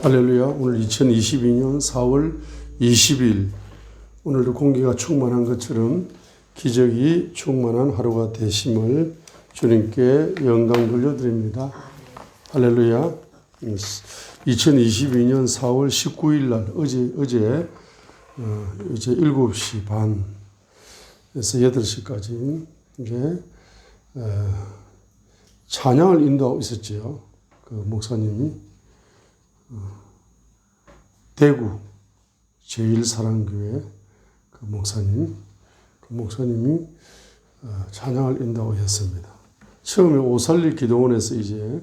할렐루야. 오늘 2022년 4월 20일 오늘도 공기가 충만한 것처럼 기적이 충만한 하루가 되심을 주님께 영광 돌려드립니다. 할렐루야. 2022년 4월 19일 날 어제 7시 반에서 8시까지 이제 찬양을 인도하고 있었죠. 그 목사님이 대구 제일사랑교회 그 목사님이 찬양을 인도하고 있었습니다. 처음에 오살리 기도원에서 이제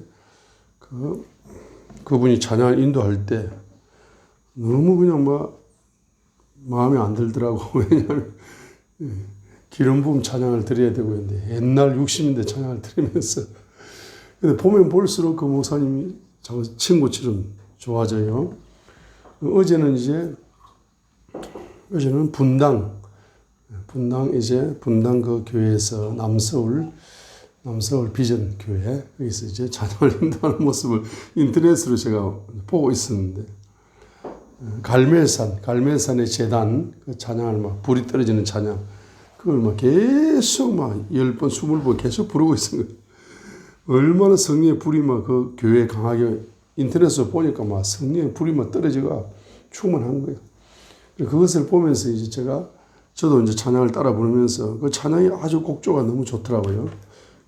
그분이 찬양을 인도할 때 너무 그냥 마음에 안 들더라고. 왜냐하면 기름 부음 찬양을 드려야 되고 있는데 옛날 60년대 찬양을 드리면서 근데 보면 볼수록 그 목사님이 친구처럼 좋아져요. 어제는 분당 그 교회에서 남서울 비전 교회 여기서 이제 찬양을 인도하는 모습을 인터넷으로 제가 보고 있었는데 갈멜산의 제단 그 찬양을 불이 떨어지는 찬양 그걸 계속 10번 20번 계속 부르고 있는 거예요. 얼마나 성령의 불이 그 교회에 강하게 인터넷으로 보니까 성령의 불이 떨어지가 충만한 거예요. 그것을 보면서 이제 저도 이제 찬양을 따라 부르면서 그 찬양이 아주 곡조가 너무 좋더라고요.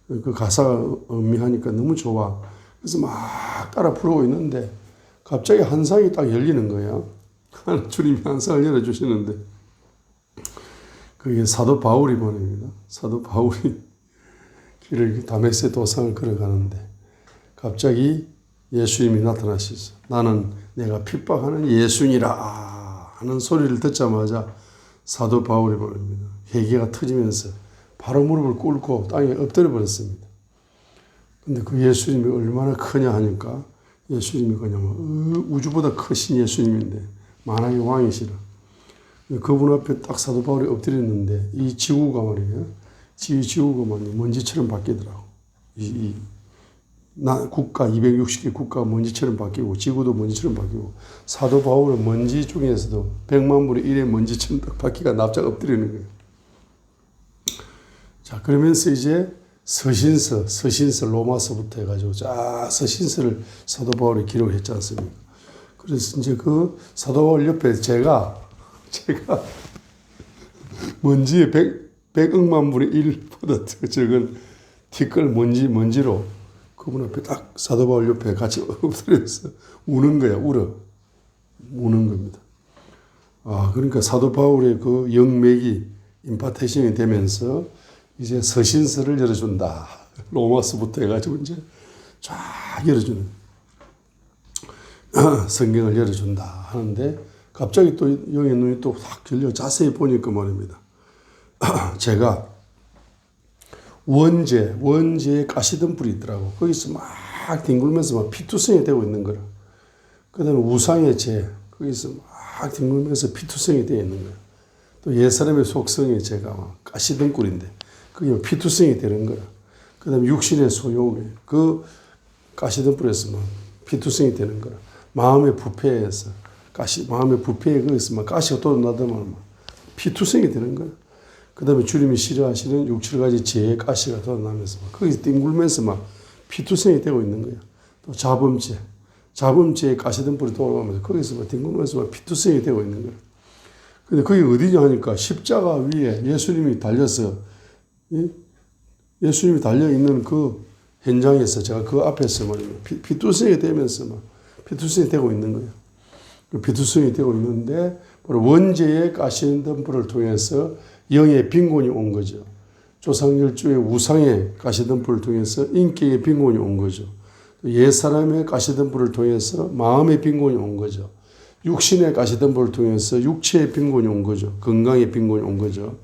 그 가사가 음미하니까 너무 좋아. 그래서 따라 부르고 있는데 갑자기 한 상이 딱 열리는 거예요. 주님이 한 상을 열어주시는데 그게 사도 바울이 보냅니다. 사도 바울이 길을 다메섹 도상을 걸어가는데 갑자기 예수님이 나타나셔서 나는 내가 핍박하는 예수니라 하는 소리를 듣자마자 사도 바울이 보냅니다. 회개가 터지면서 바로 무릎을 꿇고 땅에 엎드려 버렸습니다. 근데 그 예수님이 얼마나 크냐 하니까 예수님이 그냥 우주보다 크신 예수님인데 만왕의 왕이시라. 그분 앞에 딱 사도 바울이 엎드렸는데 이 지구가 말이에요. 지구가 먼지처럼 바뀌더라고. 국가 260개 국가가 먼지처럼 바뀌고 지구도 먼지처럼 바뀌고 사도 바울은 먼지 중에서도 100만 분의 1의 먼지처럼 딱 바퀴가 납작 엎드리는 거예요. 자, 그러면서 이제 서신서 로마서부터 해가지고 쫙 서신서를 사도 바울이 기록을 했지 않습니까? 그래서 이제 그 사도 바울 옆에 제가 먼지의 100억만 분의 1보다 적은 티끌 먼지로 그분 앞에 딱 사도 바울 옆에 같이 엎드려서 우는 겁니다. 그러니까 사도 바울의 그 영맥이 임파테이션이 되면서 이제 서신서를 열어준다. 로마서부터 해가지고 이제 쫙 열어주는 성경을 열어준다 하는데 갑자기 또 영의 눈이 또 확 열려 자세히 보니까 말입니다. 제가 원제에 가시던 불이 있더라고. 거기서 뒹굴면서 피투성이 되고 있는 거라. 그 다음에 우상의 재, 거기서 뒹굴면서 피투성이 되어 있는 거야. 또 옛사람의 속성의 재가 가시던 꿀인데, 그게 피투성이 되는 거라. 그 다음에 육신의 소욕에, 그 가시던 불에서 피투성이 되는 거라. 마음의 부패에서, 마음의 부패에 거기서 가시가 돋아나더만 피투성이 되는 거야. 그 다음에 주님이 싫어하시는 6, 7가지 죄의 가시가 돋아나면서 거기서 뒹굴면서 피투성이 되고 있는 거예요. 또 자범죄의 가시등불이 돌아가면서 거기서 뒹굴면서 피투성이 되고 있는 거예요. 근데 그게 어디냐 하니까 십자가 위에 예수님이 달려있는 그 현장에서 제가 그 앞에서 피투성이 되면서 피투성이 되고 있는 거예요. 피투성이 되고 있는데 바로 원죄의 가시등불을 통해서 영의 빈곤이 온 거죠. 조상열주의 우상의 가시덤불을 통해서 인격의 빈곤이 온 거죠. 옛사람의 가시덤불을 통해서 마음의 빈곤이 온 거죠. 육신의 가시덤불을 통해서 육체의 빈곤이 온 거죠. 건강의 빈곤이 온 거죠.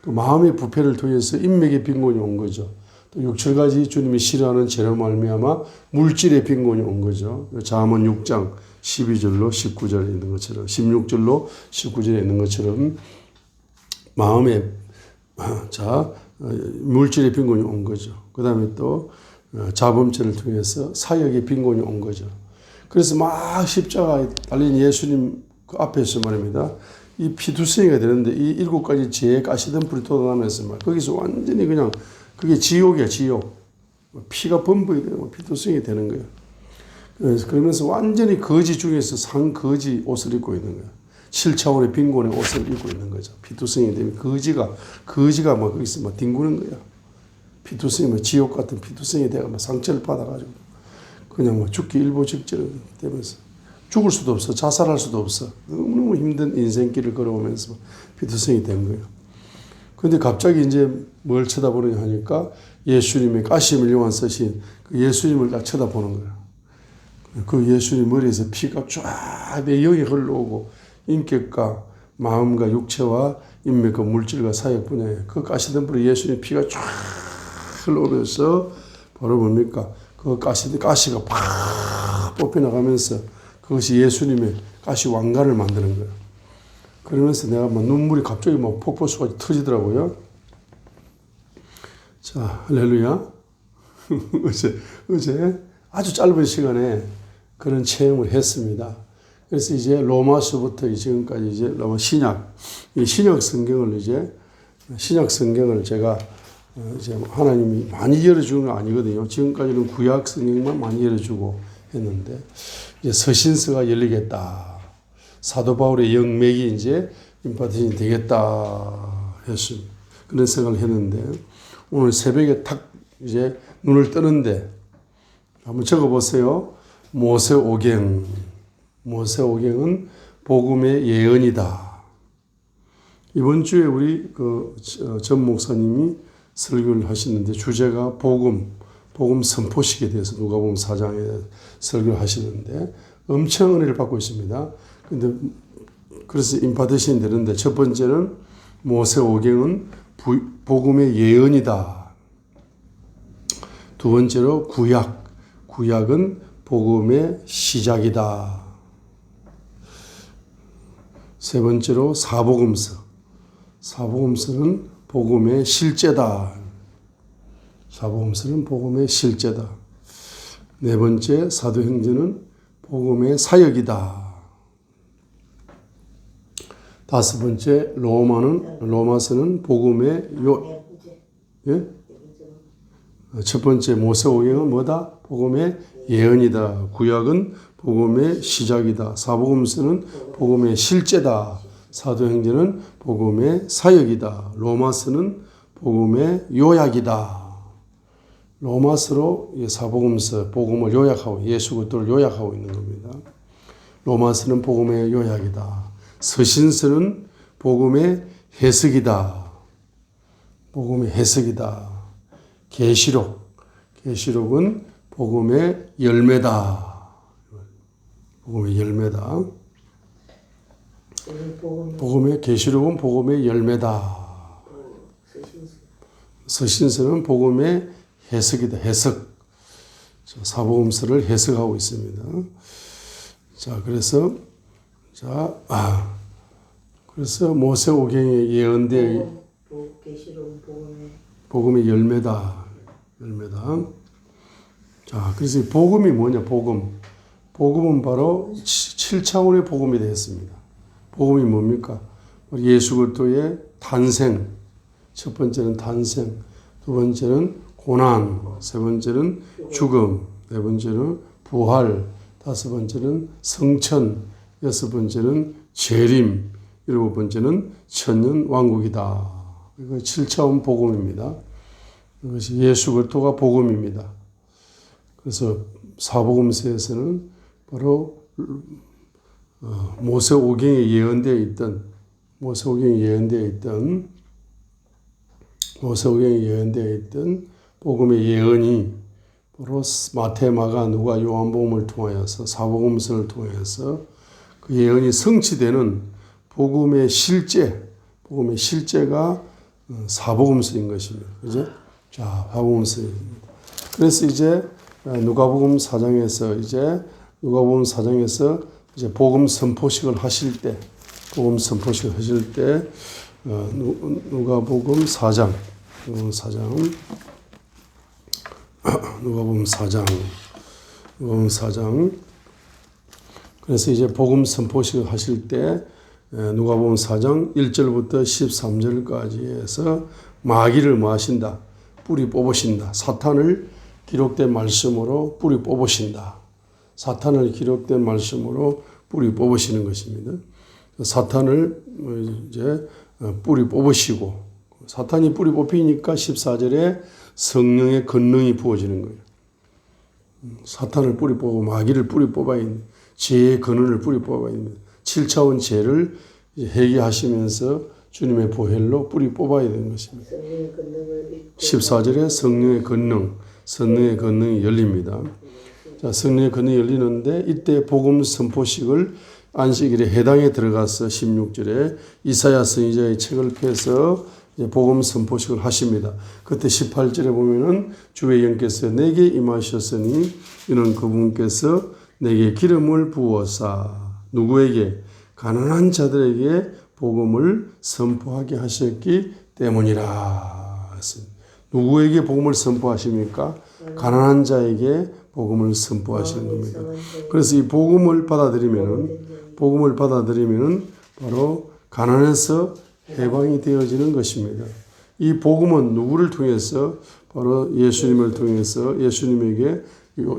또 마음의 부패를 통해서 인맥의 빈곤이 온 거죠. 또 6, 7가지 주님이 싫어하는 죄로 말미암아 물질의 빈곤이 온 거죠. 잠언 6장 12절로 19절에 있는 것처럼 16절로 19절에 있는 것처럼 마음에 물질의 빈곤이 온 거죠. 그 다음에 또 자범죄를 통해서 사역의 빈곤이 온 거죠. 그래서 막 십자가에 달린 예수님 그 앞에서 말입니다. 이 피투성이가 되는데 이 7가지 죄의 가시덤불이 돋아나면서 거기서 완전히 그냥 그게 지옥이야, 지옥. 피가 범벅이 되고 피투성이 되는 거예요. 그러면서 완전히 거지 중에서 상거지 옷을 입고 있는 거예요. 7차원의 빈곤의 옷을 입고 있는 거죠. 피투성이 되면 거지가 막 거기서 막 뒹구는 거야. 피투성이 지옥 같은 피투성이 되고 막 상처를 받아가지고 그냥 뭐 죽기 일보 직전이 되면서 죽을 수도 없어, 자살할 수도 없어. 너무너무 힘든 인생길을 걸어오면서 피투성이 된 거예요. 근데 갑자기 이제 뭘 쳐다보느냐 하니까 예수님의 가시를 요한 쓰신 그 예수님을 딱 쳐다보는 거예요. 그 예수님 머리에서 피가 쫙 내 영에 흘러오고 인격과 마음과 육체와 인맥과 물질과 사역 분야에 그 가시덤불에 예수님 피가 쫙 흘러오면서 바로 뭡니까? 그 가시가 팍 뽑혀나가면서 그것이 예수님의 가시 왕관을 만드는 거예요. 그러면서 내가 막 눈물이 갑자기 막 폭포수가 터지더라고요. 자, 할렐루야. 어제 아주 짧은 시간에 그런 체험을 했습니다. 그래서 이제 로마서부터 지금까지 이제 로마 이 신약 성경을 제가 이제 하나님이 많이 열어주는 건 아니거든요. 지금까지는 구약 성경만 많이 열어주고 했는데 이제 서신서가 열리겠다. 사도 바울의 영맥이 이제 임파티션이 되겠다 했습니다. 그런 생각을 했는데 오늘 새벽에 탁 이제 눈을 뜨는데 한번 적어보세요. 모세오경. 모세오경은 복음의 예언이다. 이번 주에 우리 전 목사님이 설교를 하시는데 주제가 복음 선포식에 대해서 누가복음 4장에 설교를 하시는데 엄청 은혜를 받고 있습니다. 근데 그래서 임파티션이 되는데 첫 번째는 모세오경은 복음의 예언이다. 두 번째로 구약은 복음의 시작이다. 세 번째로 사복음서는 복음의 실제다. 사복음서는 복음의 실제다. 네 번째 사도행전은 복음의 사역이다. 다섯 번째 로마서는 복음의 예? 첫 번째 모세오경은 뭐다? 복음의 예언이다. 구약은 복음의 시작이다. 사복음서는 복음의 실제다. 사도행전은 복음의 사역이다. 로마서는 복음의 요약이다. 로마서로 사복음서 복음을 요약하고 예수 그리스도를 요약하고 있는 겁니다. 로마서는 복음의 요약이다. 서신서는 복음의 해석이다. 복음의 해석이다. 계시록은 복음의 열매다. 복음의 열매다. 계시록은 복음의 열매다. 서신서는 복음의 해석이다. 해석. 사복음서를 해석하고 있습니다. 자, 그래서 모세오경에 예언되어 복음의 열매다. 자, 그래서 복음이 뭐냐? 복음은 바로 7차원의 복음이 되었습니다. 복음이 뭡니까? 예수 그리스도의 탄생. 첫 번째는 탄생, 두 번째는 고난, 세 번째는 죽음, 네 번째는 부활, 다섯 번째는 성천, 여섯 번째는 재림, 일곱 번째는 천년 왕국이다. 이거 7차원 복음입니다. 이것이 예수 그리스도가 복음입니다. 그래서 사복음서에서는 바로 모세오경에 예언되어 있던 복음의 예언이 바로 마태, 마가, 누가, 요한복음을 통하여서 사복음서를 통해서 그 예언이 성취되는 복음의 실제가 사복음서인 것입니다. 그죠? 자, 사복음서입니다. 그래서 이제 누가복음 4장에서 이제 복음 선포식을 하실 때 누가복음 4장 누가복음 4장. 누가복음 4장. 그래서 이제 복음 선포식을 하실 때 누가복음 4장 1절부터 13절까지 해서 마귀를 뭐 하신다? 뿌리 뽑으신다. 사탄을 기록된 말씀으로 뿌리 뽑으신다. 사탄을 기록된 말씀으로 뿌리 뽑으시는 것입니다. 사탄을 이제 뿌리 뽑으시고, 사탄이 뿌리 뽑히니까 14절에 성령의 권능이 부어지는 거예요. 사탄을 뿌리 뽑고 마귀를 뿌리 뽑아야 됩니다. 죄의 근원을 뿌리 뽑아야 됩니다. 7차원 죄를 회개하시면서 주님의 보혈로 뿌리 뽑아야 되는 것입니다. 14절에 성령의 권능이 열립니다. 자, 성령의 권능이 열리는데 이때 복음 선포식을 안식일에 해당에 들어가서 16절에 이사야 선지자의 책을 펴서 복음 선포식을 하십니다. 그때 18절에 보면은 주의 영께서 내게 임하셨으니 이는 그분께서 내게 기름을 부어사 누구에게? 가난한 자들에게 복음을 선포하게 하셨기 때문이라. 누구에게 복음을 선포하십니까? 가난한 자에게 복음을 선포하시는 겁니다. 그래서 이 복음을 받아들이면은 바로 가난에서 해방이 되어지는 것입니다. 이 복음은 누구를 통해서? 바로 예수님을 통해서 예수님에게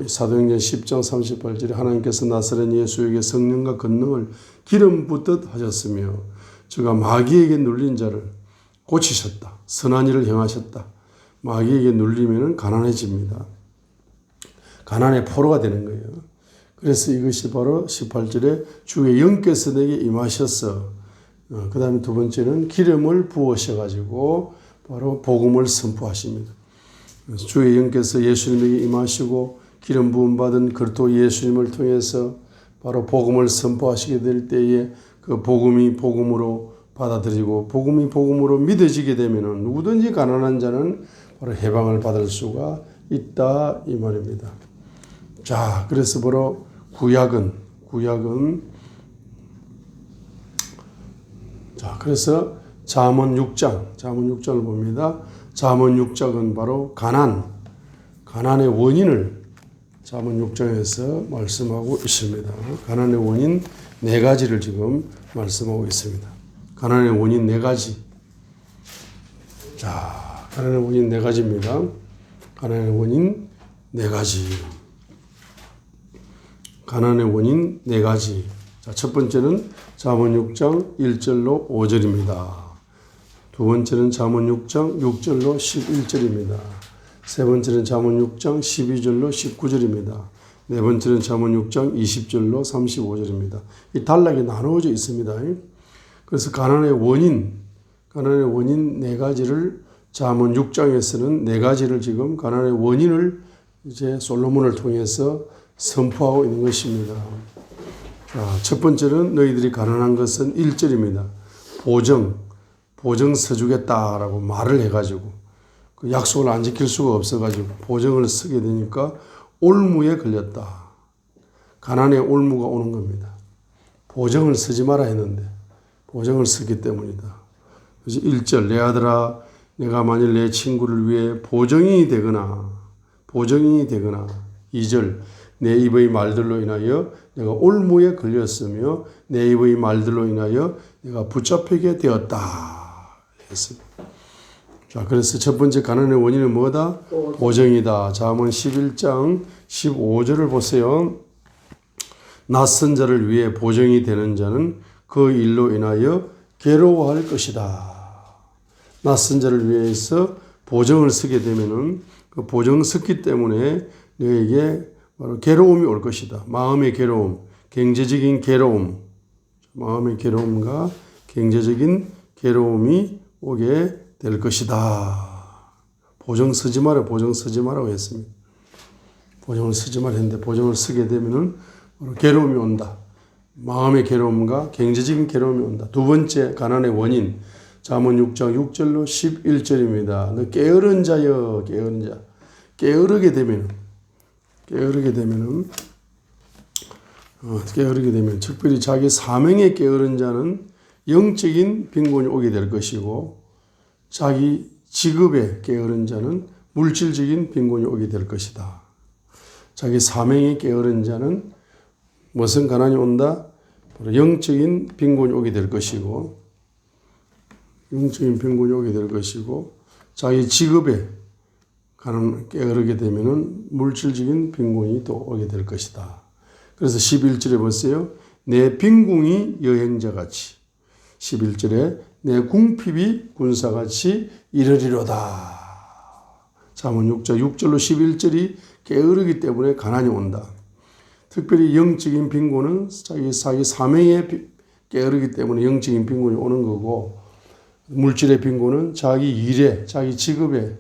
사도행전 10장 38절에 하나님께서 나사렛 예수에게 성령과 권능을 기름 붓듯 하셨으며 저가 마귀에게 눌린 자를 고치셨다. 선한 일을 행하셨다. 마귀에게 눌리면 가난해집니다. 가난의 포로가 되는 거예요. 그래서 이것이 바로 18절에 주의 영께서 내게 임하셨어. 그 다음에 두 번째는 기름을 부으셔가지고 바로 복음을 선포하십니다. 주의 영께서 예수님에게 임하시고 기름 부음 받은 그리스도 예수님을 통해서 바로 복음을 선포하시게 될 때에 그 복음이 복음으로 받아들이고 복음이 복음으로 믿어지게 되면 누구든지 가난한 자는 바로 해방을 받을 수가 있다 이 말입니다. 자, 그래서 바로 구약은 자, 그래서 잠언 6장을 봅니다. 잠언 6장은 바로 가난의 원인을 잠언 6장에서 말씀하고 있습니다. 가난의 원인 4가지를 지금 말씀하고 있습니다. 가난의 원인 4가지. 자, 가난의 원인 4가지입니다. 가난의 원인 4가지. 가난의 원인 4가지. 자, 첫 번째는 잠언 6장 1절로 5절입니다. 두 번째는 잠언 6장 6절로 11절입니다. 세 번째는 잠언 6장 12절로 19절입니다. 네 번째는 잠언 6장 20절로 35절입니다. 이 단락이 나누어져 있습니다. 그래서 가난의 원인 4가지를 잠언 6장에서는 4가지를 지금 가난의 원인을 이제 솔로몬을 통해서 선포하고 있는 것입니다. 자, 첫 번째는 너희들이 가난한 것은 1절입니다. 보정 서주겠다라고 말을 해가지고 그 약속을 안 지킬 수가 없어가지고 보정을 서게 되니까 올무에 걸렸다. 가난의 올무가 오는 겁니다. 보정을 서지 마라 했는데 보정을 서기 때문이다. 그래서 1절 내 아들아 내가 만일 내 친구를 위해 보정이 되거나 2절 내 입의 말들로 인하여 내가 올무에 걸렸으며 내 입의 말들로 인하여 내가 붙잡히게 되었다 했습니다. 자, 그래서 첫 번째 가난의 원인은 뭐다? 보정이다. 잠언 11장 15절을 보세요. 낯선 자를 위해 보정이 되는 자는 그 일로 인하여 괴로워할 것이다. 낯선 자를 위해서 보정을 서게 되면은 그 보정 섰기 때문에 너에게 바로 괴로움이 올 것이다. 마음의 괴로움, 경제적인 괴로움, 마음의 괴로움과 경제적인 괴로움이 오게 될 것이다. 보정 서지 마라고 했습니다. 보정을 서지 마라 했는데 보정을 서게 되면은 괴로움이 온다. 마음의 괴로움과 경제적인 괴로움이 온다. 두 번째 가난의 원인 잠언 6장 6절로 11절입니다. 너 게으른 자여 게으른 자. 게으르게 되면 특별히 자기 사명에 게으른 자는 영적인 빈곤이 오게 될 것이고 자기 직업에 게으른 자는 물질적인 빈곤이 오게 될 것이다. 자기 사명에 게으른 자는 무슨 가난이 온다? 영적인 빈곤이 오게 될 것이고, 영적인 빈곤이 오게 될 것이고, 자기 직업에 게으르게 되면은 물질적인 빈곤이 또 오게 될 것이다. 그래서 11절에 보세요. 내 빈궁이 여행자같이, 11절에 내 궁핍이 군사같이 이르리로다. 잠언 6장 6절로 11절이 게으르기 때문에 가난이 온다. 특별히 영적인 빈곤은 자기 사명에 게으르기 때문에 영적인 빈곤이 오는 거고, 물질의 빈곤은 자기 일에, 자기 직업에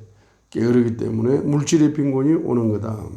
게으르기 때문에 물질의 빈곤이 오는 거다.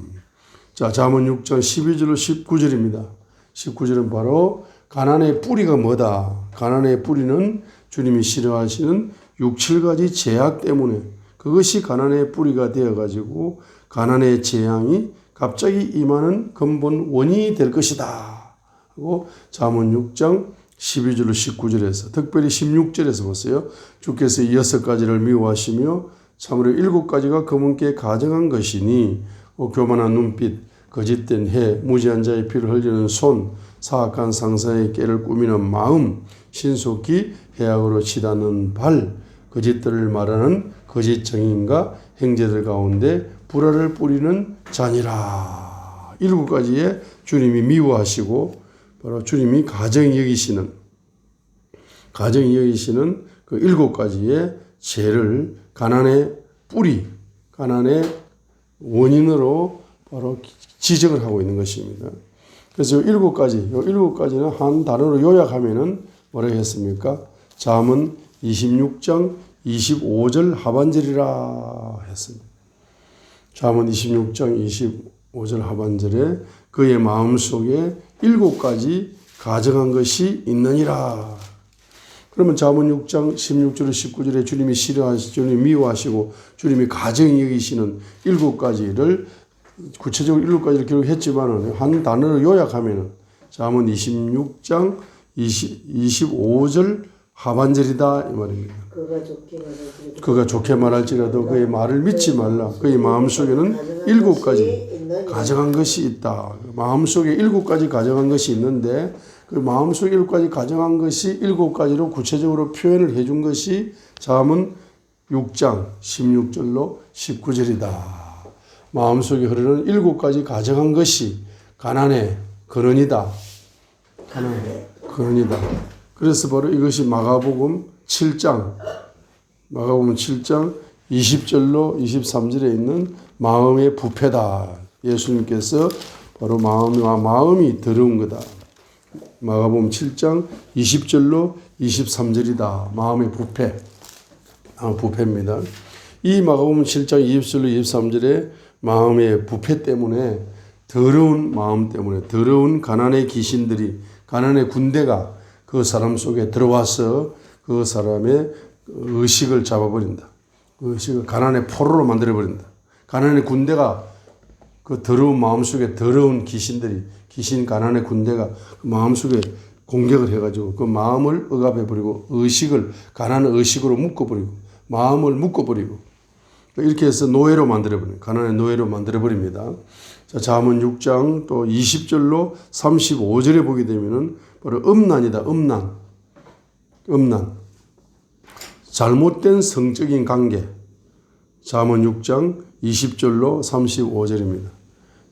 자, 잠언 6장 12절로 19절입니다. 19절은 바로 가난의 뿌리가 뭐다? 가난의 뿌리는 주님이 싫어하시는 6, 7가지 죄악 때문에 그것이 가난의 뿌리가 되어가지고 가난의 재앙이 갑자기 임하는 근본 원인이 될 것이다. 하고 잠언 6장 12절로 19절에서 특별히 16절에서 보세요. 주께서 6가지를 미워하시며 참으로 7가지가 그분께 가정한 것이니 교만한 눈빛, 거짓된 해, 무지한 자의 피를 흘리는 손, 사악한 상사의 깨를 꾸미는 마음, 신속히 해악으로 치닫는 발, 거짓들을 말하는 거짓 정인과 행제들 가운데 불화를 뿌리는 자니라. 7가지의 주님이 미워하시고 바로 주님이 가정이 여기시는 그 7가지의 죄를 가난의 뿌리, 가난의 원인으로 바로 지적을 하고 있는 것입니다. 그래서 이 7가지는 한 단어로 요약하면은 뭐라고 했습니까? 잠언 26장 25절 하반절이라 했습니다. 잠언 26장 25절 하반절에 그의 마음속에 7가지 가정한 것이 있느니라. 그러면 잠언 6장 16절 19절에 주님이 싫어하시고 주님이 미워하시고 주님이 가정이 여기시는 7가지를 구체적으로 7가지를 기록했지만 한 단어로 요약하면 잠언 26장 25절 하반절이다 이 말입니다. 그가 좋게 말할지라도 그의 말을 믿지 말라. 그의 마음속에는 7가지 가정한 것이 있다. 마음속에 7가지 가정한 것이 있는데 그 마음속에 7가지 가정한 것이 7가지로 구체적으로 표현을 해준 것이 잠언 6장 16절로 19절이다. 마음속에 흐르는 7가지 가정한 것이 가난의 근원이다. 가난의 근원이다. 그래서 바로 이것이 마가복음 7장 20절로 23절에 있는 마음의 부패다. 예수님께서 바로 마음이 더러운 거다. 마가복음 7장 20절로 23절이다. 마음의 부패. 부패입니다. 이 마가복음 7장 20절로 23절에 마음의 부패 때문에 더러운 마음 때문에 더러운 가난의 귀신들이 가난의 군대가 그 사람 속에 들어와서 그 사람의 의식을 잡아버린다. 의식을 가난의 포로로 만들어버린다. 가난의 군대가 그 더러운 마음속에 더러운 귀신들이 가난의 군대가 그 마음속에 공격을 해가지고 그 마음을 억압해버리고 의식을 가난의 의식으로 묶어버리고 마음을 묶어버리고 이렇게 해서 노예로 만들어버립니다. 가난의 노예로 만들어버립니다. 자, 잠언 6장 또 20절로 35절에 보게 되면은 바로 음란이다. 음란. 잘못된 성적인 관계. 잠언 6장 20절로 35절입니다.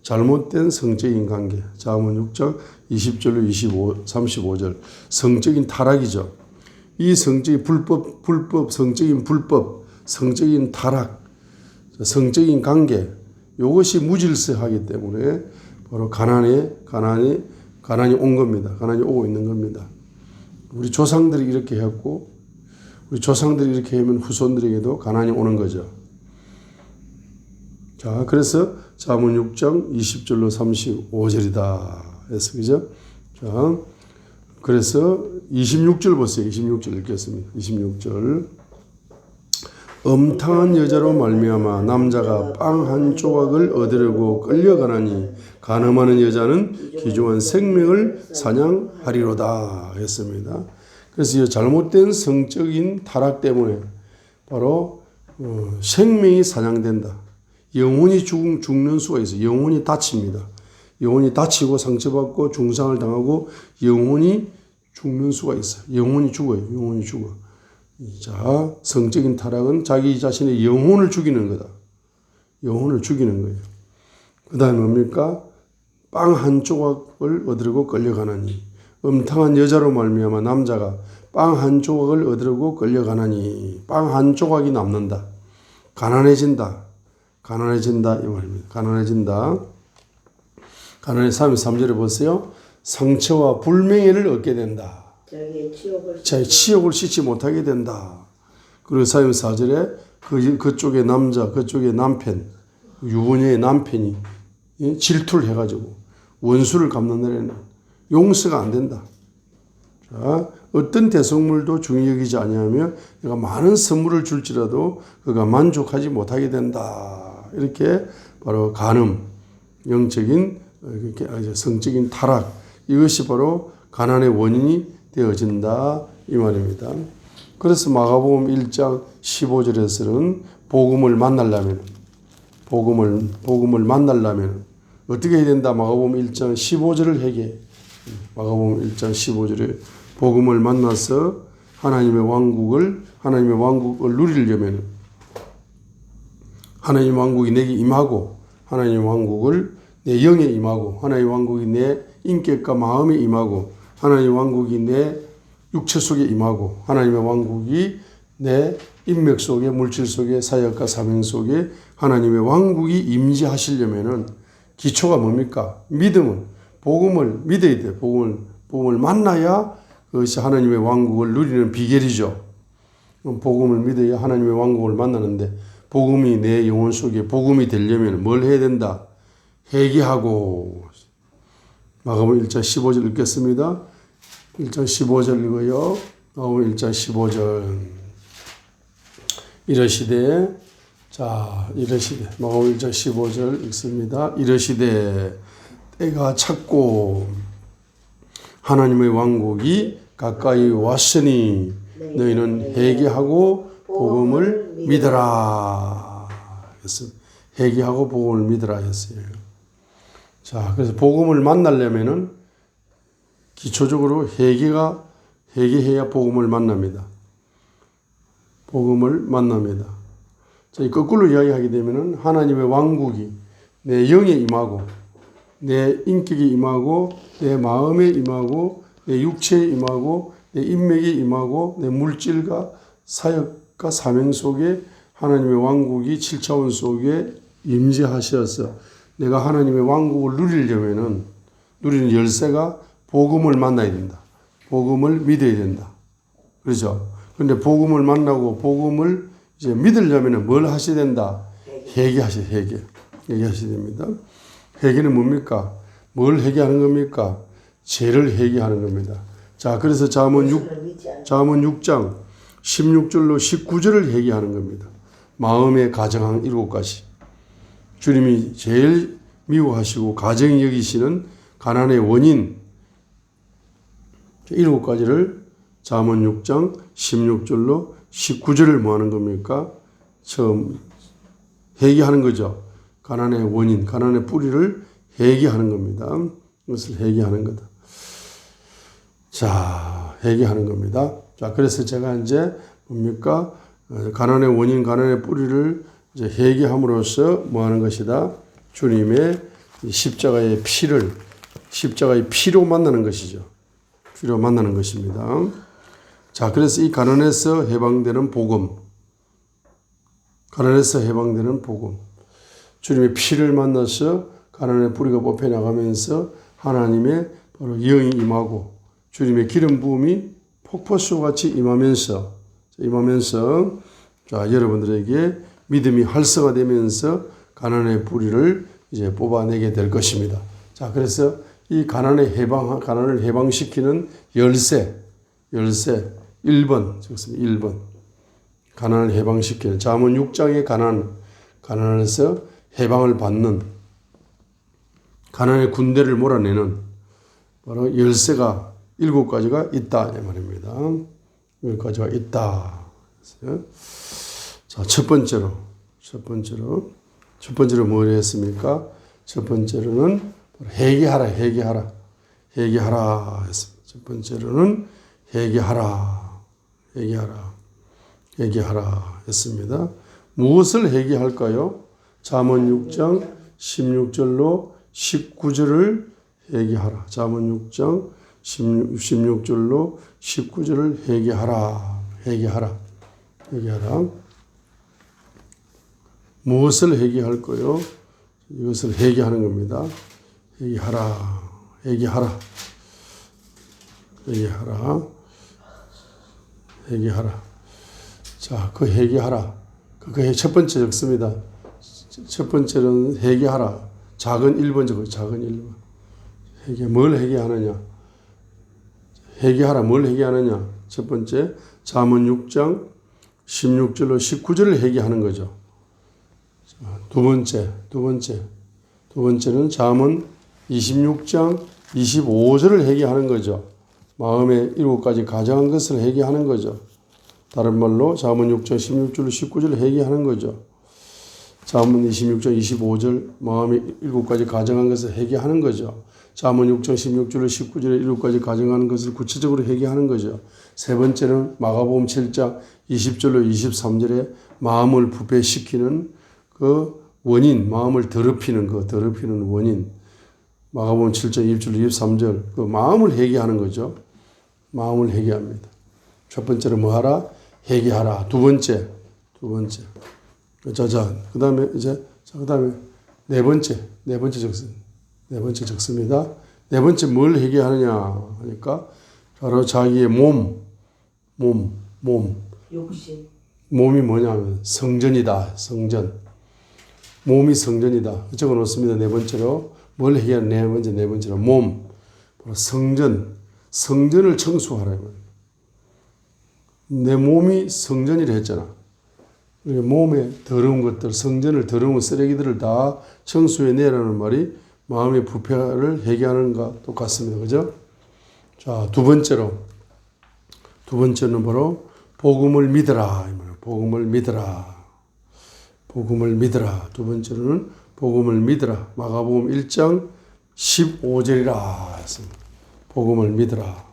잘못된 성적인 관계. 잠언 6장 20절로 35절. 성적인 타락이죠. 이 성적인 성적인 불법, 성적인 타락, 성적인 관계. 이것이 무질서하기 때문에 바로 가난이 온 겁니다. 가난이 오고 있는 겁니다. 우리 조상들이 이렇게 했고, 우리 조상들이 이렇게 하면 후손들에게도 가난이 오는 거죠. 자, 그래서 잠언 6장 20절로 35절이다. 해서, 그죠? 자, 그래서 26절 보세요. 26절 읽겠습니다. 26절. 엄탕한 여자로 말미암아 남자가 빵 한 조각을 얻으려고 끌려가나니 간음하는 여자는 귀중한 생명을 사냥하리로다 했습니다. 그래서 이 잘못된 성적인 타락 때문에 바로 생명이 사냥된다. 영혼이 죽는 수가 있어요. 영혼이 다칩니다. 영혼이 다치고 상처받고 중상을 당하고 영혼이 죽는 수가 있어요. 영혼이 죽어요. 영혼이 죽어. 자, 성적인 타락은 자기 자신의 영혼을 죽이는 거다. 영혼을 죽이는 거예요. 그 다음에 뭡니까? 빵 한 조각을 얻으려고 끌려가나니. 음탕한 여자로 말미암아 남자가 빵 한 조각을 얻으려고 끌려가나니. 빵 한 조각이 남는다. 가난해진다. 가난해진다 이 말입니다. 가난해진다. 가난해 33절에 보세요. 상처와 불명예를 얻게 된다. 치욕을 씻지 못하게 된다. 그리고 34절에 그쪽의 남자, 그쪽의 남편, 유부녀의 남편이 질투를 해가지고 원수를 갚는 날에는 용서가 안 된다. 자, 어떤 대속물도 중히 여기지 아니하며 내가 많은 선물을 줄지라도 그가 만족하지 못하게 된다. 이렇게 바로 간음, 영적인 성적인 타락, 이것이 바로 가난의 원인이 되어진다 이 말입니다. 그래서 마가복음 1장 15절에서는 복음을 만나려면 어떻게 해야 된다? 마가복음 1장 15절을 회개해. 마가복음 1장 15절에 복음을 만나서 하나님의 왕국을 누리려면 하나님의 왕국이 내게 임하고 하나님의 왕국을 내 영에 임하고 하나님의 왕국이 내 인격과 마음에 임하고 하나님의 왕국이 내 육체 속에 임하고 하나님의 왕국이 내 인맥 속에 물질 속에 사역과 사명 속에 하나님의 왕국이 임재하시려면은 기초가 뭡니까? 믿음은 복음을 믿어야 돼. 복음을 만나야 그것이 하나님의 왕국을 누리는 비결이죠. 복음을 믿어야 하나님의 왕국을 만나는데 복음이 내 영혼 속에 복음이 되려면 뭘 해야 된다? 회개하고. 마가복음 1장 15절 읽겠습니다. 1장 15절 읽어요. 마가복음 1장 15절. 이러시되 마가복음 1장 15절 읽습니다. 이러시되 때가 찼고 하나님의 왕국이 가까이 왔으니 너희는 회개하고 복음을 믿어라 했어요. 회개하고 복음을 믿어라 했어요. 자, 그래서 복음을 만나려면은 기초적으로 회개해야 복음을 만납니다. 복음을 만납니다. 자, 이 거꾸로 이야기하게 되면은 하나님의 왕국이 내 영에 임하고 내 인격에 임하고 내 마음에 임하고 내 육체에 임하고 내 인맥에 임하고 내 물질과 사역과 사명 속에 하나님의 왕국이 7차원 속에 임재하셔서 내가 하나님의 왕국을 누리는 열쇠가 복음을 만나야 된다. 복음을 믿어야 된다. 그렇죠? 그런데 복음을 만나고 복음을 이제 믿으려면 뭘 하셔야 된다? 회개하셔야 됩니다. 회개는 뭡니까? 뭘 회개하는 겁니까? 죄를 회개하는 겁니다. 자, 그래서 잠언 6장 16절로 19절을 회개하는 겁니다. 마음의 가정한 7가지. 주님이 제일 미워하시고 가정이 여기시는 가난의 원인 7가지를 잠언 6장 16절로 19절을 뭐 하는 겁니까? 처음 회개하는 거죠. 가난의 원인, 가난의 뿌리를 회개하는 겁니다. 그것을 회개하는 거다. 자, 회개하는 겁니다. 자, 그래서 제가 이제 뭡니까? 가난의 원인, 가난의 뿌리를 이제 회개함으로써 뭐 하는 것이다? 주님의 십자가의 피로 만나는 것이죠. 피로 만나는 것입니다. 자, 그래서 이 가난에서 해방되는 복음. 주님의 피를 만나서 가난의 뿌리가 뽑혀나가면서 하나님의 바로 영이 임하고 주님의 기름 부음이 폭포수같이 임하면서 자, 여러분들에게 믿음이 활성화되면서 가난의 뿌리를 이제 뽑아내게 될 것입니다. 자, 그래서 이 가난을 해방시키는 열쇠 1번, 적습니다. 1번. 가난을 해방시키는 잠언 6장의 가난에서 해방을 받는 가난의 군대를 몰아내는 바로 열쇠가 7가지가 있다 이 말입니다. 7가지가 있다. 자, 첫 번째로 첫 번째로 뭘 했습니까? 첫 번째로는 회개하라 했습니다. 첫 번째로는 회개하라 했습니다. 무엇을 회개할까요? 잠언 6장 16절로 19절을 회개하라. 잠언 6장 16절로 19절을 회개하라. 무엇을 회개할까요? 이것을 회개하는 겁니다. 회개하라. 자, 그 회개하라. 그게 첫 번째 적습니다. 첫 번째는 회개하라. 작은 1번적으로 작은 1번. 뭘 회개하느냐? 회개하라. 뭘 회개하느냐? 첫 번째, 잠언 6장 16절로 19절을 회개하는 거죠. 자, 두 번째는 잠언 26장 25절을 회개하는 거죠. 마음에 7가지 가정한 것을 회개하는 거죠. 다른 말로 잠언 6장 16절로 19절을 회개하는 거죠. 잠언 26장 25절 마음에 7가지 가정한 것을 회개하는 거죠. 잠언 6장 16절로 19절에 7가지 가정하는 것을 구체적으로 회개하는 거죠. 세 번째는 마가복음 7장 20절로 23절에 마음을 부패시키는 그 원인, 마음을 더럽히는 원인. 마가복음 7장 20절로 23절 그 마음을 회개하는 거죠. 마음을 회개합니다. 첫 번째로 뭐 하라? 회개하라. 두 번째. 그 다음에 네 번째 적습니다. 네 번째 뭘 회개하느냐 하니까 바로 자기의 몸. 욕심. 몸이 뭐냐면 성전이다. 몸이 성전이다. 적어 놓습니다. 네 번째로 뭘 회개하는 네 번째로 몸. 바로 성전을 청소하라. 내 몸이 성전이라 했잖아. 몸에 더러운 것들, 성전을 더러운 쓰레기들을 다 청소해내라는 말이 마음의 부패를 회개하는 것과 똑같습니다. 그죠? 자, 두 번째는 바로 복음을 믿어라. 복음을 믿어라. 두 번째로는 복음을 믿어라. 마가복음 1장 15절이라 했습니다. 복음을 믿어라.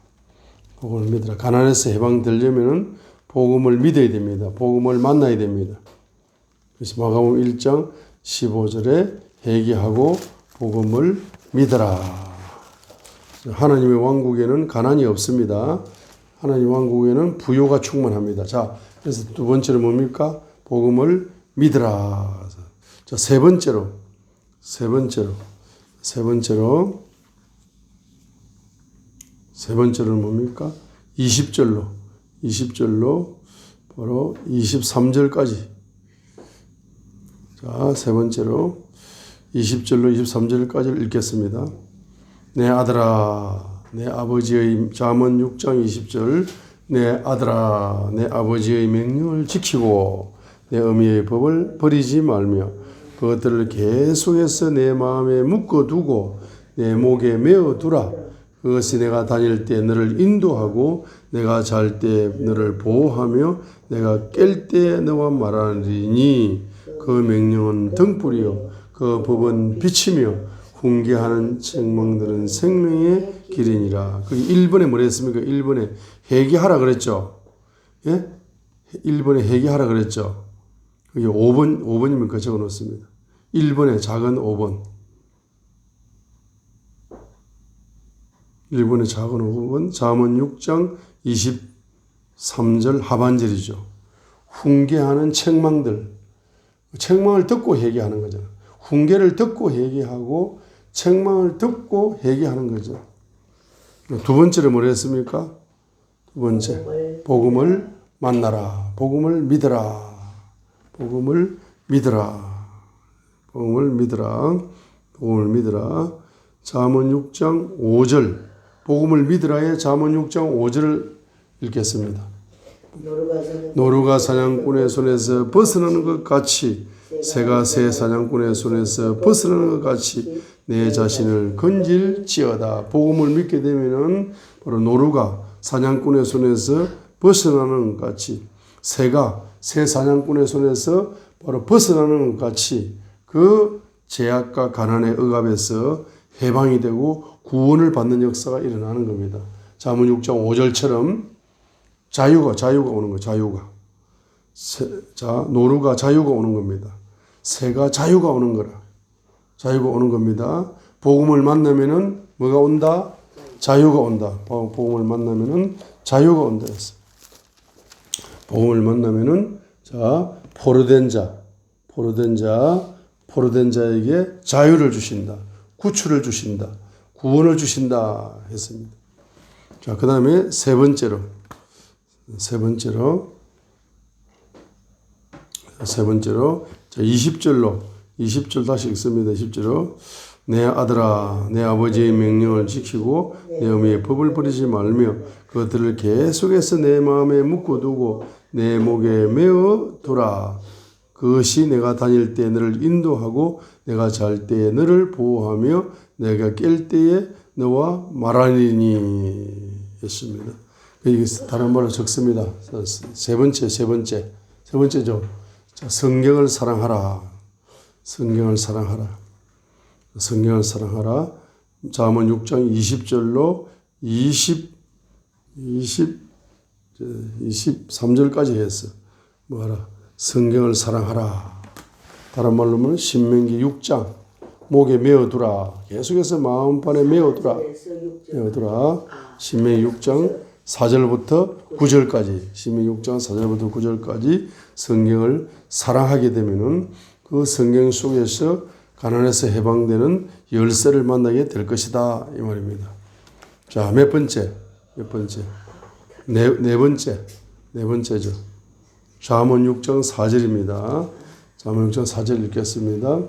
가난에서 해방되려면은 복음을 믿어야 됩니다. 복음을 만나야 됩니다. 그래서 마가복음 1장 15절에 회개하고 복음을 믿어라. 하나님의 왕국에는 가난이 없습니다. 하나님의 왕국에는 부요가 충만합니다. 자, 그래서 두 번째로 뭡니까? 복음을 믿어라. 자, 세 번째로는 뭡니까? 20절로 바로 23절까지. 자, 세 번째로 20절로 23절까지를 읽겠습니다. 내 아들아, 내 아버지의 잠언 6장 20절 내 아들아, 내 아버지의 명령을 지키고 내 어미의 법을 버리지 말며 그것들을 계속해서 내 마음에 묶어두고 내 목에 메어두라. 그것이 내가 다닐 때 너를 인도하고 내가 잘 때 너를 보호하며 내가 깰 때 너와 말하리니 그 명령은 등불이요 그 법은 빛이며 훈계하는 책망들은 생명의 길이니라. 그 1번에 뭐라 했습니까? 1번에 회개하라 그랬죠. 예? 1번에 회개하라 그랬죠. 그게 5번이면 그 적어 놓습니다. 1번에 작은 5번. 1번에 작은 5번. 잠언 6장 23절 하반절이죠. 훈계하는 책망들. 책망을 듣고 회개하는 거잖아요. 훈계를 듣고 회개하고 책망을 듣고 회개하는 거죠. 두 번째로 뭐라 했습니까? 두 번째, 복음을 만나라. 복음을 믿어라. 잠언 6장 5절. 복음을 믿으라의 잠언 6장 5절을 읽겠습니다. 노루가 사냥꾼의 손에서 벗어나는 것 같이 새가 새 사냥꾼의 손에서 벗어나는 것 같이 내 자신을 건질지어다. 복음을 믿게 되면은 바로 노루가 사냥꾼의 손에서 벗어나는 것 같이 새가 새 사냥꾼의 손에서 바로 벗어나는 것 같이 그 죄악과 가난의 억압에서 해방이 되고 구원을 받는 역사가 일어나는 겁니다. 잠언 6장 5절처럼 자유가 오는 거예요. 노루가 자유가 오는 겁니다. 새가 자유가 오는 거라. 자유가 오는 겁니다. 복음을 만나면은 뭐가 온다? 자유가 온다. 복음을 만나면은 자유가 온다 했어. 복음을 만나면은 포로된 자에게 자유를 주신다. 구출을 주신다. 구원을 주신다 했습니다. 자, 그 다음에 세 번째로 20절 다시 읽습니다. 20절로 내 아들아 내 아버지의 명령을 지키고 내 어미의 법을 버리지 말며 그것들을 계속해서 내 마음에 묶어두고 내 목에 메어 두라. 그것이 내가 다닐 때 너를 인도하고 내가 잘 때에 너를 보호하며 내가 깰 때에 너와 말하리니 했습니다. 여기서 다른 말로 적습니다. 세 번째죠. 자, 성경을 사랑하라. 잠언 6장 20절로 23절까지 했어. 뭐하라? 성경을 사랑하라. 다른 말로 하면 신명기 6장 목에 메어두라. 계속해서 마음판에 메어두라. 신명기 6장 4절부터 9절까지 신명기 6장 4절부터 9절까지 성경을 사랑하게 되면은 그 성경 속에서 가난에서 해방되는 열쇠를 만나게 될 것이다 이 말입니다. 자, 몇 번째? 네 번째죠. 잠언 6장 4절입니다. 잠언 6장 4절 읽겠습니다.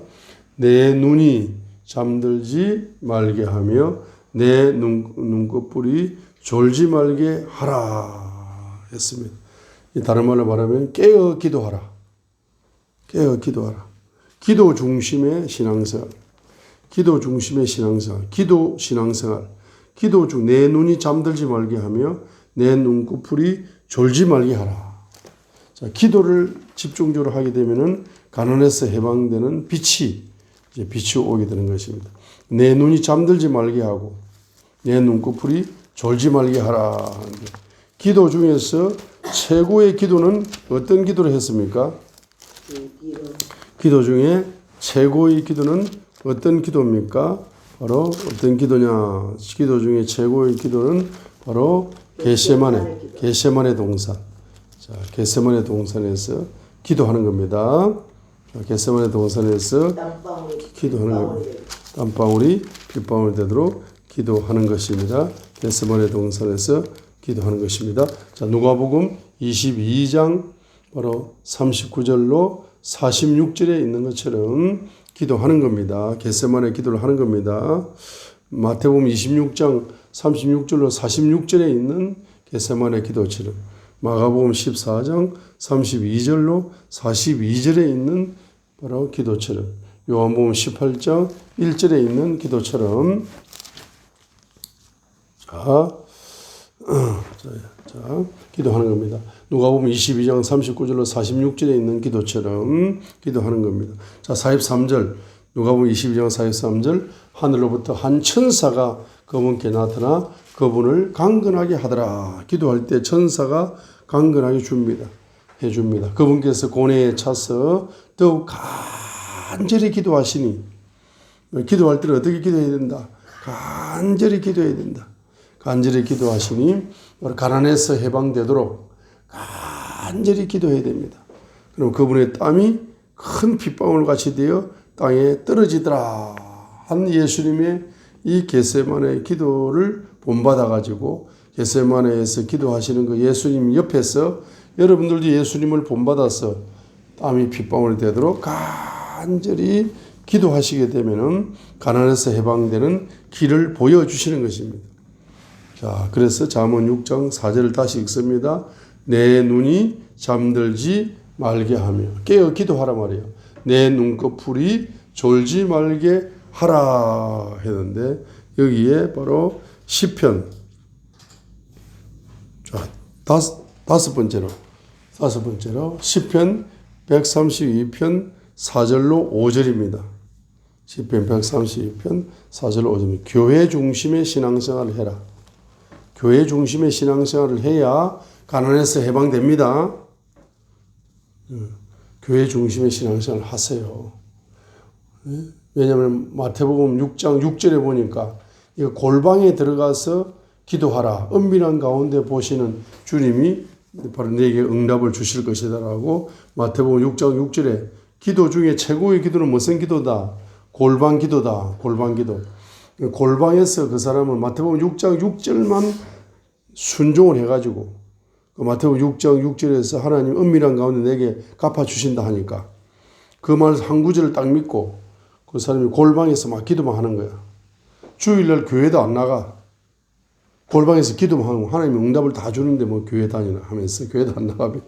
내 눈이 잠들지 말게 하며 내 눈꺼풀이 졸지 말게 하라 했습니다. 다른 말로 말하면 깨어 기도하라. 기도 중심의 신앙생활. 기도 신앙생활. 기도 중 내 눈이 잠들지 말게 하며 내 눈꺼풀이 졸지 말게 하라. 자, 기도를 집중적으로 하게 되면은 가난에서 해방되는 빛이 오게 되는 것입니다. 내 눈이 잠들지 말게 하고 내 눈꺼풀이 졸지 말게 하라. 기도 중에서 최고의 기도는 어떤 기도를 했습니까? 기도 중에 최고의 기도는 어떤 기도입니까? 바로 어떤 기도냐? 기도 중에 최고의 기도는 바로 겟세마네 동산. 자, 겟세마네 동산에서 기도하는 겁니다. 겟세마네 동산에서 기도하는 겁니다. 땀방울이 빗방울 되도록 기도하는 것입니다. 겟세마네 동산에서 기도하는 것입니다. 자, 누가복음 22장 바로 39절로 46절에 있는 것처럼 기도하는 겁니다. 겟세마네 기도를 하는 겁니다. 마태복음 26장 36절로 46절에 있는 겟세마네 기도처럼 마가복음 14장 32절로 42절에 있는 바로 기도처럼 요한복음 18장 1절에 있는 기도처럼 기도하는 겁니다. 누가복음 22장 39절로 46절에 있는 기도처럼 기도하는 겁니다. 자, 43절 누가복음 22장 43절 하늘로부터 한 천사가 그분께 나타나 그분을 강건하게 하더라. 기도할 때 천사가 강건하게 해줍니다. 그분께서 고뇌에 차서 더욱 간절히 기도하시니 기도할 때는 어떻게 기도해야 된다? 간절히 기도해야 된다. 간절히 기도하시니 가난에서 해방되도록 간절히 기도해야 됩니다. 그럼 그분의 땀이 큰 빗방울 같이 되어 땅에 떨어지더라 한 예수님의 이 겟세마네 기도를 본받아 가지고 겟세마네에서 기도하시는 그 예수님 옆에서 여러분들도 예수님을 본받아서 땀이 빗방울이 되도록 간절히 기도하시게 되면은 가난에서 해방되는 길을 보여주시는 것입니다. 자, 그래서 잠언 6장 4절을 다시 읽습니다. 내 눈이 잠들지 말게 하며 깨어 기도하라 말이에요. 내 눈꺼풀이 졸지 말게 하라 했는데 여기에 바로 시편 자, 다섯 번째로 시편 132편 4절로 5절입니다. 시편 132편 4절로 5절입니다. 교회 중심의 신앙생활을 해라. 교회 중심의 신앙생활을 해야 가난에서 해방됩니다. 교회 중심의 신앙생활을 하세요. 왜냐하면 마태복음 6장 6절에 보니까 이거 골방에 들어가서 기도하라. 은밀한 가운데 보시는 주님이 바로 내게 응답을 주실 것이다라고 마태복음 6장 6절에 기도 중에 최고의 기도는 무슨 기도다? 골방 기도다. 골방 기도. 골방에서 그 사람은 마태복음 6장 6절만 순종을 해가지고 마태복음 6장 6절에서 하나님 은밀한 가운데 내게 갚아주신다 하니까 그 말 한 구절을 딱 믿고 그 사람이 골방에서 막 기도만 하는 거야. 주일날 교회도 안 나가. 골방에서 기도만 하고 하나님이 응답을 다 주는데 뭐 교회 다니나 하면서 교회도 안 나가면.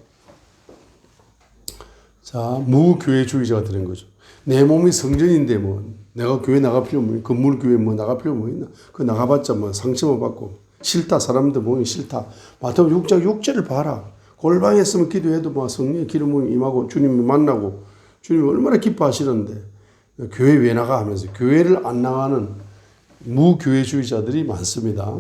자, 무교회주의자가 되는 거죠. 내 몸이 성전인데 뭐 내가 교회 나갈 필요 뭐 건물 교회 뭐 나갈 필요 뭐 있나. 그 나가봤자 뭐 상처만 받고 싫다. 사람들 보기 싫다. 마태복음 6장 6절을 봐라. 골방에 있으면 기도해도 뭐 성령의 기름이 임하고 주님을 만나고 주님이 얼마나 기뻐하시는데 교회 왜 나가 하면서 교회를 안 나가는 무교회주의자들이 많습니다.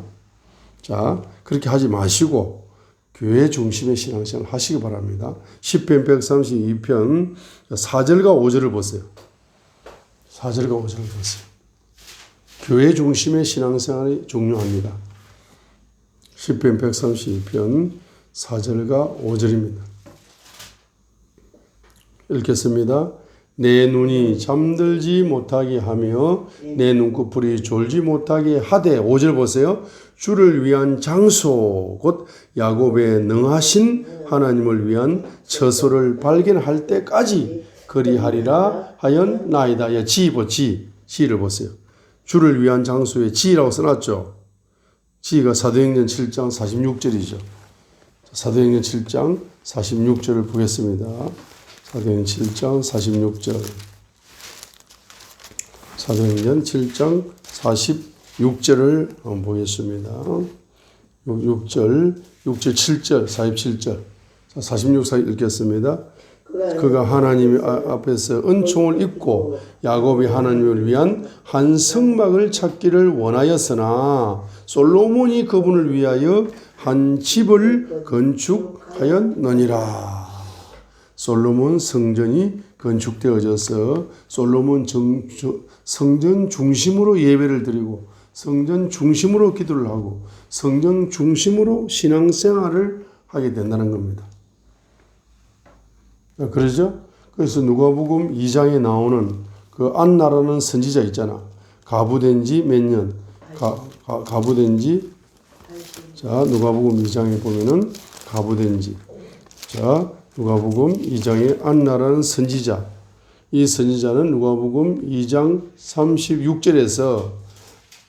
자, 그렇게 하지 마시고 교회 중심의 신앙생활 하시기 바랍니다. 시편 132편 4절과 5절을 보세요. 4절과 5절을 보세요. 교회 중심의 신앙생활이 중요합니다. 시편 132편 4절과 5절입니다. 읽겠습니다. 내 눈이 잠들지 못하게 하며 내 눈꺼풀이 졸지 못하게 하되 5절 보세요. 주를 위한 장소 곧 야곱의 능하신 하나님을 위한 처소를 발견할 때까지 그리하리라 하였나이다. 지를 보세요. 주를 위한 장소에 지라고 써놨죠. 지가 사도행전 7장 46절이죠. 사도행전 7장 46절을 보겠습니다. 사도행전 7장 46절. 사도행전 7장 46절을 한번 보겠습니다. 6절, 7절, 47절. 46절 읽겠습니다. 그가 하나님 앞에서 은총을 입고 야곱이 하나님을 위한 한 성막을 찾기를 원하였으나 솔로몬이 그분을 위하여 한 집을 건축하였느니라. 솔로몬 성전이 건축되어져서 솔로몬 성전 중심으로 예배를 드리고 성전 중심으로 기도를 하고 성전 중심으로 신앙생활을 하게 된다는 겁니다. 그러죠? 그래서 누가복음 2장에 나오는 그 안나라는 선지자 있잖아. 가부된 지 몇 년? 가부된 지 자, 누가복음 2장에 보면은 가부된 지. 자, 누가복음 2장에 안나라는 선지자. 이 선지자는 누가복음 2장 36절에서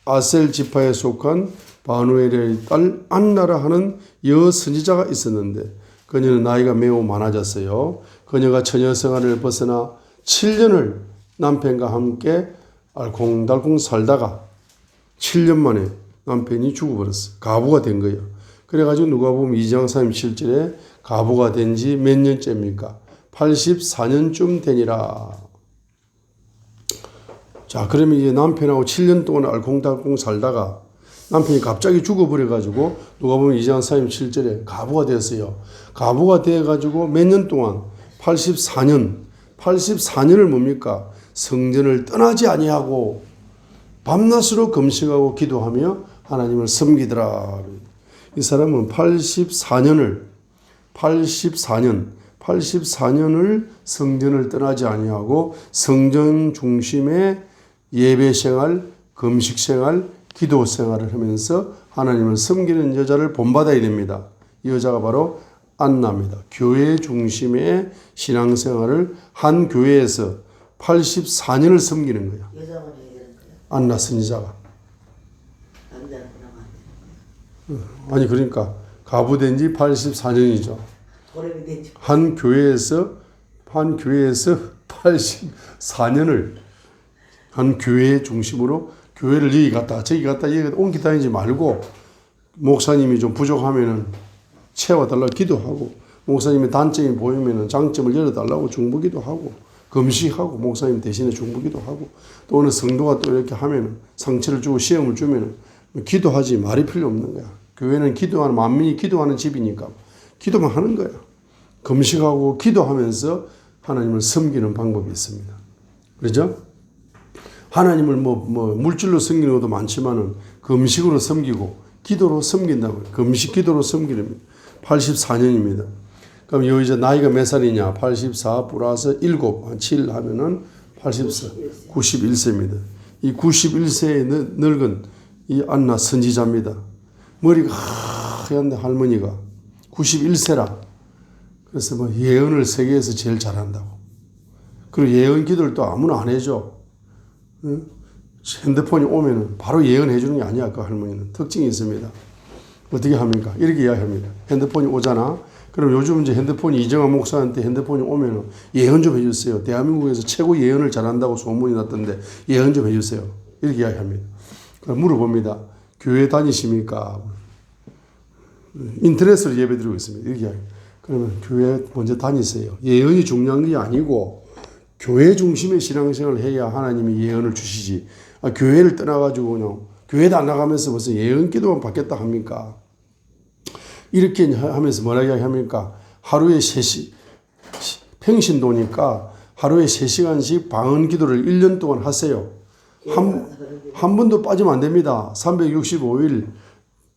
아셀 지파에 속한 바누엘의 딸 안나라 하는 여 선지자가 있었는데 그녀는 나이가 매우 많아졌어요. 그녀가 처녀 생활을 벗어나 7년을 남편과 함께 알콩달콩 살다가 7년 만에 남편이 죽어버렸어요. 가부가 된 거예요. 그래가지고 누가복음 2장 37절에 가부가 된 지 몇 년째입니까? 84년쯤 되니라. 자, 그러면 이제 남편하고 7년 동안 알콩달콩 살다가 남편이 갑자기 죽어버려가지고 누가복음 2장 37절에 가부가 됐어요. 가부가 돼가지고 몇 년 동안 84년을 뭡니까? 성전을 떠나지 아니하고 밤낮으로 금식하고 기도하며 하나님을 섬기더라. 이 사람은 84년을 성전을 떠나지 아니하고 성전 중심의 예배 생활, 금식 생활, 기도 생활을 하면서 하나님을 섬기는 여자를 본받아야 됩니다. 이 여자가 바로 안나입니다. 교회 중심의 신앙생활을 한 교회에서 84년을 섬기는 거예요. 여자가 해야 되는 거예요? 안나 선지자가. 남자는 그러면 안 되는 거예요? 아니 그러니까 가부된 지 84년이죠. 오래미 됐죠. 한 교회에서 84년을 한 교회 중심으로 교회를 여기 갔다 저기 갔다 여기 옮기 다니지 말고 목사님이 좀 부족하면은 채워달라고 기도하고 목사님의 단점이 보이면은 장점을 열어달라고 중보기도 하고 금식하고 목사님 대신에 중보기도 하고 또 어느 성도가 또 이렇게 하면 상처를 주고 시험을 주면 기도하지 말이 필요 없는 거야. 교회는 기도하는 만민이 기도하는 집이니까 기도만 하는 거야. 금식하고 기도하면서 하나님을 섬기는 방법이 있습니다. 그렇죠? 하나님을 물질로 섬기는 것도 많지만은 금식으로 섬기고 기도로 섬긴다고. 금식 기도로 섬기는 84년입니다. 그럼 여기 이제 나이가 몇 살이냐? 84 플러스 7, 7 하면은 84, 91세입니다. 이 91세에 늙은 이 안나 선지자입니다. 머리가 하얀데 할머니가 91세라. 그래서 뭐 예언을 세계에서 제일 잘한다고. 그리고 예언 기도를 또 아무나 안 해줘. 응? 핸드폰이 오면은 바로 예언해 주는 게 아니야. 그 할머니는 특징이 있습니다. 어떻게 합니까? 이렇게 이야기합니다. 핸드폰이 오잖아. 그럼 요즘 이제 핸드폰이 이정환 목사한테 핸드폰이 오면은 예언 좀 해주세요. 대한민국에서 최고 예언을 잘한다고 소문이 났던데 예언 좀 해주세요. 이렇게 이야기합니다. 그럼 물어봅니다. 교회 다니십니까? 인터넷으로 예배드리고 있습니다. 이렇게 이야기. 그러면 교회 먼저 다니세요. 예언이 중요한 게 아니고 교회 중심의 신앙생활을 해야 하나님이 예언을 주시지. 교회를 떠나가지고 그냥 교회도 안 나가면서 무슨 예언 기도만 받겠다 합니까? 이렇게 하면서 뭐라 이야기합니까? 하루에 3시, 평신도니까 하루에 3시간씩 방언 기도를 1년 동안 하세요. 한 번도 빠지면 안 됩니다. 365일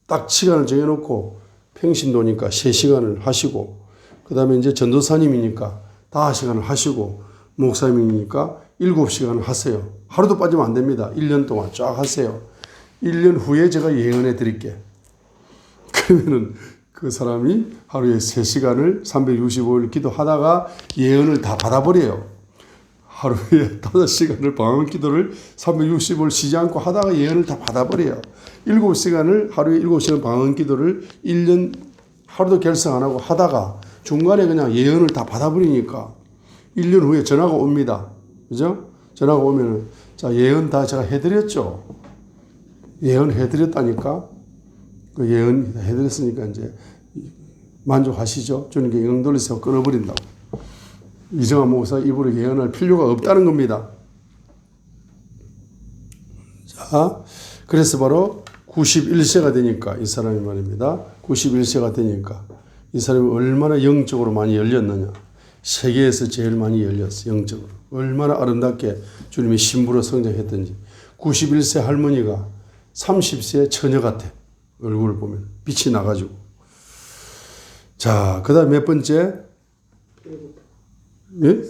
딱 시간을 정해놓고 평신도니까 3시간을 하시고, 그 다음에 이제 전도사님이니까 5시간을 하시고, 목사님이니까 7시간을 하세요. 하루도 빠지면 안 됩니다. 1년 동안 쫙 하세요. 1년 후에 제가 예언해 드릴게. 그러면은 그 사람이 하루에 3시간을 365일 기도하다가 예언을 다 받아버려요. 하루에 5시간을 방언 기도를 365일 쉬지 않고 하다가 예언을 다 받아버려요. 7시간을 하루에 7시간 방언 기도를 1년 하루도 결석 안 하고 하다가 중간에 그냥 예언을 다 받아버리니까 1년 후에 전화가 옵니다. 그죠? 전화가 오면은 자, 예언 다 제가 해드렸죠. 예언 해드렸다니까. 그 예언 해드렸으니까 이제 만족하시죠? 주님께 영광 돌리세요. 끊어버린다고. 이정환 목사 입으로 예언할 필요가 없다는 겁니다. 자, 그래서 바로 91세가 되니까 이 사람이 말입니다. 91세가 되니까 이 사람이 얼마나 영적으로 많이 열렸느냐. 세계에서 제일 많이 열렸어. 영적으로. 얼마나 아름답게 주님의 신부로 성장했던지. 91세 할머니가 30세 처녀 같아. 얼굴을 보면 빛이 나가지고. 자, 그 다음 몇 번째? 예?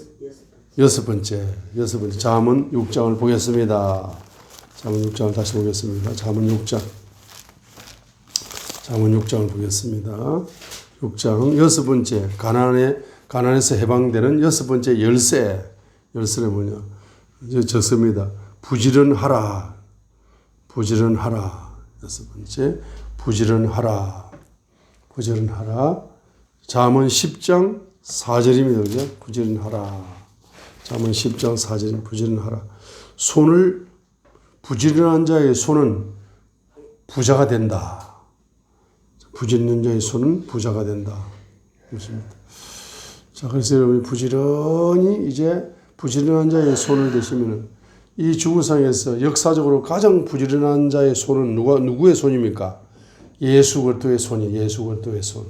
6번째. 잠언 6장을 보겠습니다. 잠언 6장을 다시 보겠습니다. 잠언 6장. 잠언 6장을 보겠습니다. 6장 6번째. 가난에서 해방되는 6번째 열쇠. 열쇠는 뭐냐? 적습니다. 부지런하라. 6번째. 부지런하라. 잠언 10장 4절입니다. 그죠? 부지런하라. 잠언 10장 4절 부지런하라. 부지런한 자의 손은 부자가 된다. 부지런한 자의 손은 부자가 된다. 그렇습니다. 자, 그래서 여러분이 부지런한 자의 손을 대시면은 이 지구상에서 역사적으로 가장 부지런한 자의 손은 누구의 손입니까? 예수 그리스도의 손이에요. 예수 그리스도의 손.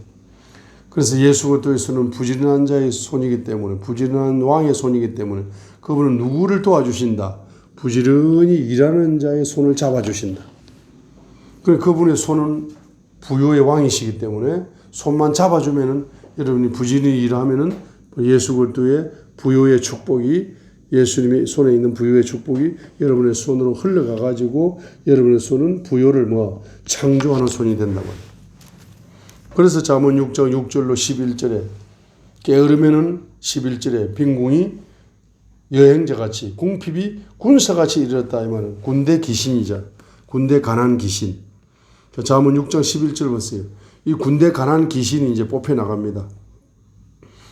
그래서 예수 그리스도의 손은 부지런한 자의 손이기 때문에, 부지런한 왕의 손이기 때문에 그분은 누구를 도와주신다? 부지런히 일하는 자의 손을 잡아주신다. 그분의 손은 부요의 왕이시기 때문에 손만 잡아주면은 여러분이 부지런히 일하면은 예수 그리스도의 부요의 축복이, 예수님의 손에 있는 부요의 축복이 여러분의 손으로 흘러가 가지고 여러분의 손은 부요를 창조하는 손이 된다고 합니다. 그래서 잠언 6장 6절로 11절에 게으르면은 11절에 빈궁이 여행자같이 궁핍이 군사같이 이르렀다. 이 말은 군대 귀신이자 군대 가난 귀신. 잠언 6장 11절 보세요. 이 군대 가난 귀신이 이제 뽑혀 나갑니다.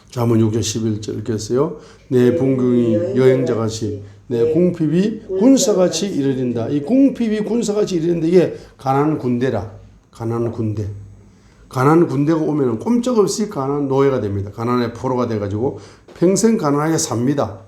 잠언 6장 11절 이렇게 했어요. 내 빈궁이 여행자같이 내 궁핍이 군사같이 이르린다. 이 궁핍이 군사같이 이르는데 이게 가난 군대라. 가난 군대. 가난 군대가 오면 꼼짝없이 가난 노예가 됩니다. 가난의 포로가 돼가지고 평생 가난하게 삽니다.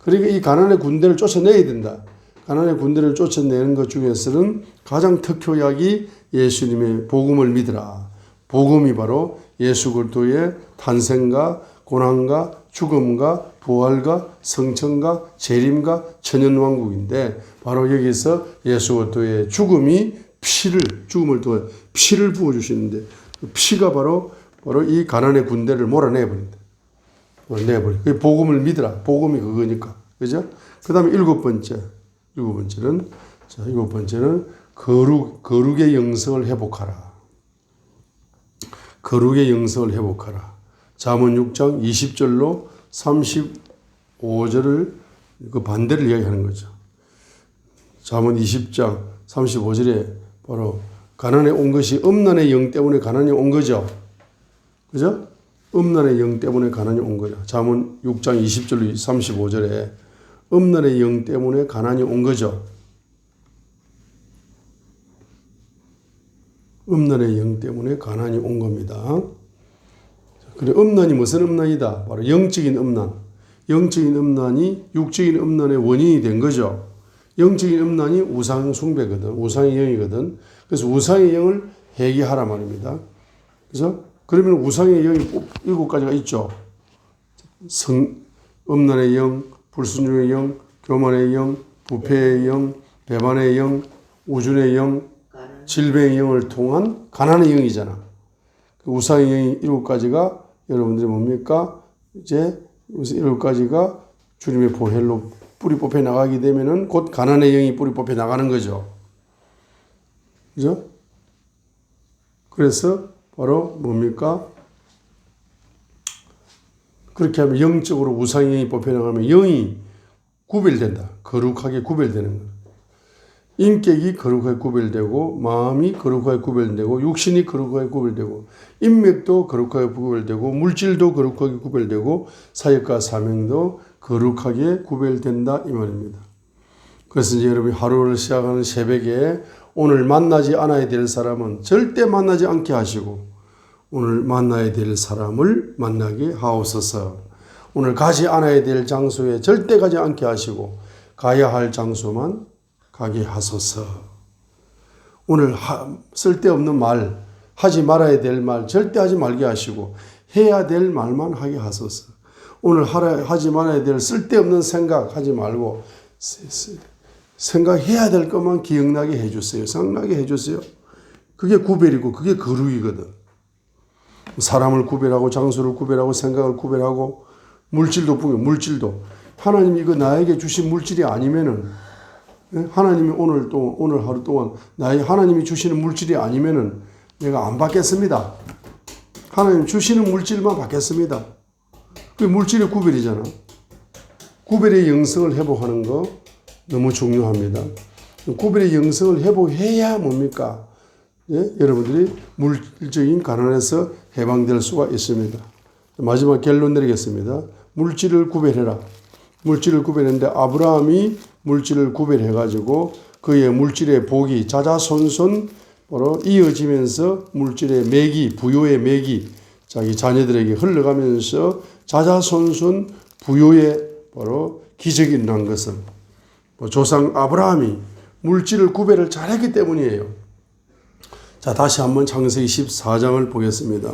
그러니까 이 가난의 군대를 쫓아내야 된다. 가난의 군대를 쫓아내는 것 중에서는 가장 특효약이 예수님의 복음을 믿으라. 복음이 바로 예수 그리스도의 탄생과 고난과 죽음과 부활과 성천과 재림과 천연왕국인데 바로 여기서 예수 그리스도의 죽음을 통해 피를 부어주시는데 피가 바로 이 가난의 군대를 몰아내버린다. 그게 복음을 믿으라. 복음이 그거니까. 그죠? 그 다음에 일곱 번째는 거룩의 영성을 회복하라. 거룩의 영성을 회복하라. 잠언 6장 20절로 35절을 그 반대를 이야기하는 거죠. 잠언 20장 35절에 바로 가난에 온 것이 음란의 영 때문에 가난이 온 거죠. 그죠? 음란의 영 때문에 가난이 온 거죠. 잠언 6장 20절로 35절에 음란의 영 때문에 가난이 온 거죠. 음란의 영 때문에 가난이 온 겁니다. 그래, 음란이 무슨 음란이다? 바로 영적인 음란. 영적인 음란이 육적인 음란의 원인이 된 거죠. 영적인 음란이 우상 숭배거든. 우상의 영이거든. 그래서 우상의 영을 회개하라 말입니다. 그래서 그러면 우상의 영이 7가지가 있죠. 음란의 영, 불순종의 영, 교만의 영, 부패의 영, 배반의 영, 우준의 영, 질병의 영을 통한 가난의 영이잖아. 그 우상의 영이 7가지가 여러분들이 뭡니까? 이제 7가지가 주님의 보혈로 뿌리 뽑혀 나가게 되면은 곧 가난의 영이 뿌리 뽑혀 나가는 거죠. 그죠? 그래서 바로 뭡니까? 그렇게 하면 영적으로 우상의 영이 뽑혀 나가면 영이 구별된다. 거룩하게 구별되는 거예요. 인격이 거룩하게 구별되고 마음이 거룩하게 구별되고 육신이 거룩하게 구별되고 인맥도 거룩하게 구별되고 물질도 거룩하게 구별되고 사역과 사명도 거룩하게 구별된다 이 말입니다. 그래서 이제 여러분이 하루를 시작하는 새벽에 오늘 만나지 않아야 될 사람은 절대 만나지 않게 하시고 오늘 만나야 될 사람을 만나게 하옵소서. 오늘 가지 않아야 될 장소에 절대 가지 않게 하시고 가야 할 장소만 가게 하소서. 오늘 쓸데없는 말, 하지 말아야 될 말 절대 하지 말게 하시고 해야 될 말만 하게 하소서. 오늘 하지 말아야 될 쓸데없는 생각 하지 말고 생각해야 될 것만 기억나게 해주세요. 생각나게 해주세요. 그게 구별이고 그게 거룩이거든. 사람을 구별하고 장소를 구별하고 생각을 구별하고 물질도 하나님이 이거 나에게 주신 물질이 아니면은 하나님이 오늘 하루 동안 하나님이 주시는 물질이 아니면은 내가 안 받겠습니다. 하나님 주시는 물질만 받겠습니다. 그 물질의 구별이잖아. 구별의 영성을 회복하는 거 너무 중요합니다. 구별의 영성을 회복해야 뭡니까? 예? 여러분들이 물질적인 가난에서 해방될 수가 있습니다. 마지막 결론 내리겠습니다. 물질을 구별해라. 물질을 구별했는데 아브라함이 물질을 구별해가지고 그의 물질의 복이 자자손손 바로 이어지면서 물질의 맥이 부요의 맥이 자기 자녀들에게 흘러가면서 자자손손 부요의 바로 기적이 일어난 것은 조상 아브라함이 물질을 구별을 잘했기 때문이에요. 자, 다시 한번 창세기 14장을 보겠습니다.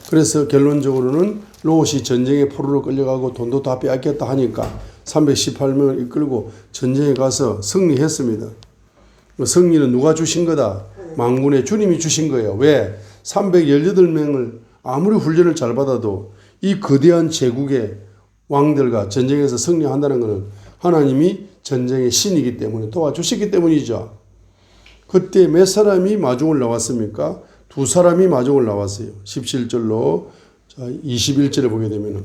그래서 결론적으로는 롯이 전쟁에 포로로 끌려가고 돈도 다 빼앗겼다 하니까 318명을 이끌고 전쟁에 가서 승리했습니다. 승리는 누가 주신 거다? 만군의 주님이 주신 거예요. 왜? 318명을 아무리 훈련을 잘 받아도 이 거대한 제국의 왕들과 전쟁에서 승리한다는 것은 하나님이 전쟁의 신이기 때문에 도와주셨기 때문이죠. 그때 몇 사람이 마중을 나왔습니까? 2사람이 마중을 나왔어요. 17절로 21절에 보게 되면은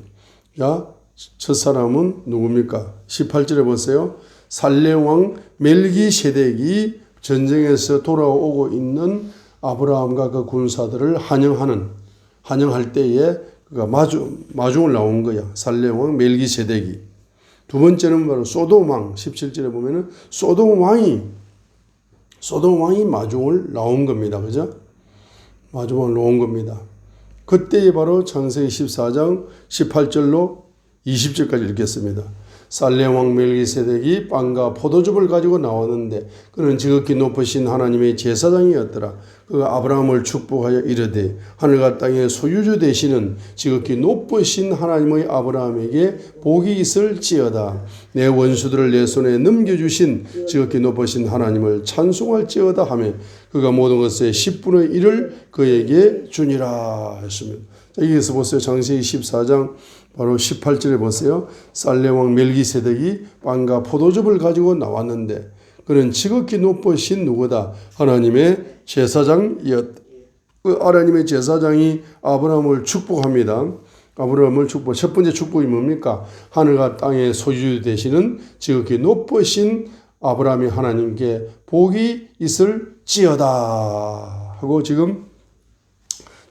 첫 사람은 누굽니까? 18절에 보세요. 살렘왕 멜기세덱이 전쟁에서 돌아오고 있는 아브라함과 그 군사들을 환영할 때에 그가 마중을 나온 거야. 살렘왕 멜기세덱이. 두 번째는 바로 소돔왕 17절에 보면은 소돔 왕이 마중을 나온 겁니다. 그죠? 마중을 나온 겁니다. 그때에 바로 창세기 14장 18절로 20절까지 읽겠습니다. 살렘 왕 멜기세덱이 빵과 포도즙을 가지고 나왔는데 그는 지극히 높으신 하나님의 제사장이었더라. 그가 아브라함을 축복하여 이르되 하늘과 땅의 소유주 되시는 지극히 높으신 하나님의 아브라함에게 복이 있을지어다. 내 원수들을 내 손에 넘겨주신 지극히 높으신 하나님을 찬송할지어다 하며 그가 모든 것의 10분의 1을 그에게 주니라 했습니다. 자, 여기서 보세요. 창세기 14장 바로 18절에 보세요. 살렘 왕 멜기세덱이 빵과 포도즙을 가지고 나왔는데 그는 지극히 높으신 누구다? 하나님의 제사장이었다. 그 하나님의 제사장이 아브라함을 축복합니다. 아브라함을 축복. 첫 번째 축복이 뭡니까? 하늘과 땅의 소유 되시는 지극히 높으신 아브라함이 하나님께 복이 있을지어다 하고 지금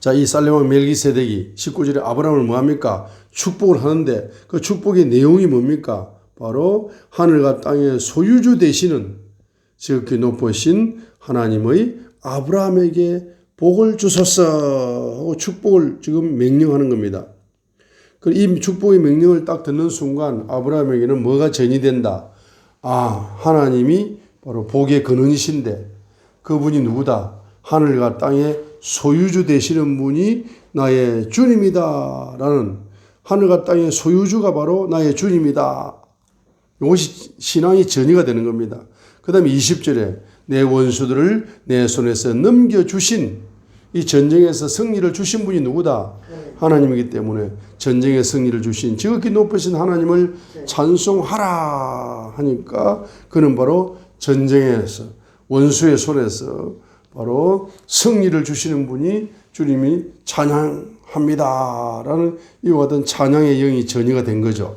자, 이 살렘 왕 멜기세덱이 19절에 아브라함을 뭐합니까? 축복을 하는데 그 축복의 내용이 뭡니까? 바로 하늘과 땅의 소유주 되시는 지극히 높으신 하나님의 아브라함에게 복을 주소서 하고 축복을 지금 명령하는 겁니다. 이 축복의 명령을 딱 듣는 순간 아브라함에게는 뭐가 전이 된다? 아, 하나님이 바로 복의 근원이신데 그분이 누구다? 하늘과 땅의 소유주 되시는 분이 나의 주님이다 라는 하늘과 땅의 소유주가 바로 나의 주님이다. 이것이 신앙의 전이가 되는 겁니다. 그 다음에 20절에 내 원수들을 내 손에서 넘겨주신 이 전쟁에서 승리를 주신 분이 누구다? 하나님이기 때문에 전쟁의 승리를 주신 지극히 높으신 하나님을 찬송하라 하니까 그는 바로 전쟁에서 원수의 손에서 바로 승리를 주시는 분이 주님이 찬양합니다 라는 이와 같은 찬양의 영이 전이가 된 거죠.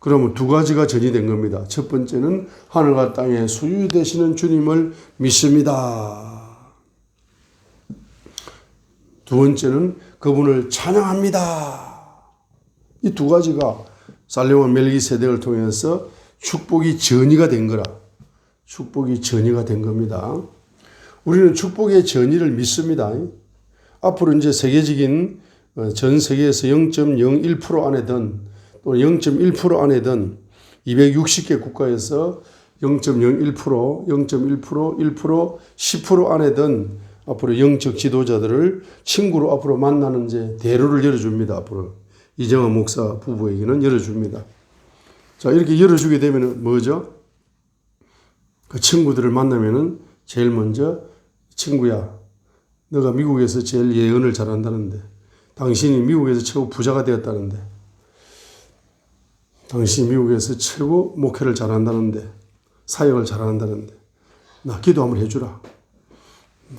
그러면 두 가지가 전이 된 겁니다. 첫 번째는 하늘과 땅의 소유 되시는 주님을 믿습니다. 두 번째는 그분을 찬양합니다. 이 두 가지가 살렘 왕 멜기세덱을 통해서 축복이 전이가 된 거라. 축복이 전이가 된 겁니다. 우리는 축복의 전이를 믿습니다. 앞으로 이제 세계적인 전 세계에서 0.01% 안에 든 또 0.1% 안에 든 260개 국가에서 0.01%, 0.1%, 1%, 10% 안에 든 앞으로 영적 지도자들을 친구로 앞으로 만나는 이제 대로를 열어줍니다. 앞으로 이정환 목사 부부에게는 열어줍니다. 자, 이렇게 열어주게 되면 뭐죠? 그 친구들을 만나면은 제일 먼저 친구야, 너가 미국에서 제일 예언을 잘한다는데, 당신이 미국에서 최고 부자가 되었다는데, 당신이 미국에서 최고 목회를 잘한다는데, 사역을 잘한다는데, 나 기도 한번 해주라.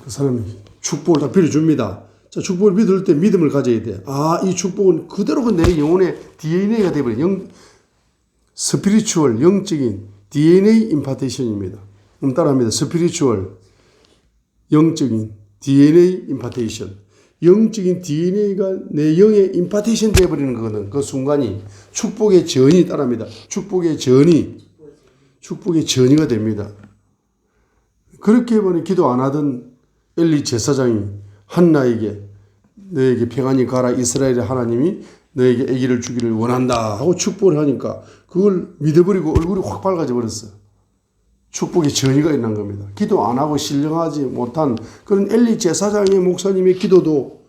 그 사람이 축복을 다 빌어줍니다. 자, 축복을 믿을 때 믿음을 가져야 돼. 아, 이 축복은 그대로 내 영혼의 DNA가 되어버려. 스피리추얼, 영적인 DNA 임파테이션입니다. 그럼 따라합니다. 스피리추얼, 영적인 DNA 임파테이션. 영적인 DNA가 내 영에 임파테이션 되어버리는 거거든. 그 순간이 축복의 전이 따라합니다. 축복의 전이가 됩니다. 그렇게 해버리 기도 안 하던 엘리 제사장이 한나에게 너에게 평안히 가라, 이스라엘의 하나님이 너에게 아기를 주기를 원한다 하고 축복을 하니까 그걸 믿어버리고 얼굴이 확 밝아져 버렸어. 축복의 전이가 일어난 겁니다. 기도 안 하고 신령하지 못한 그런 엘리 제사장의 목사님의 기도도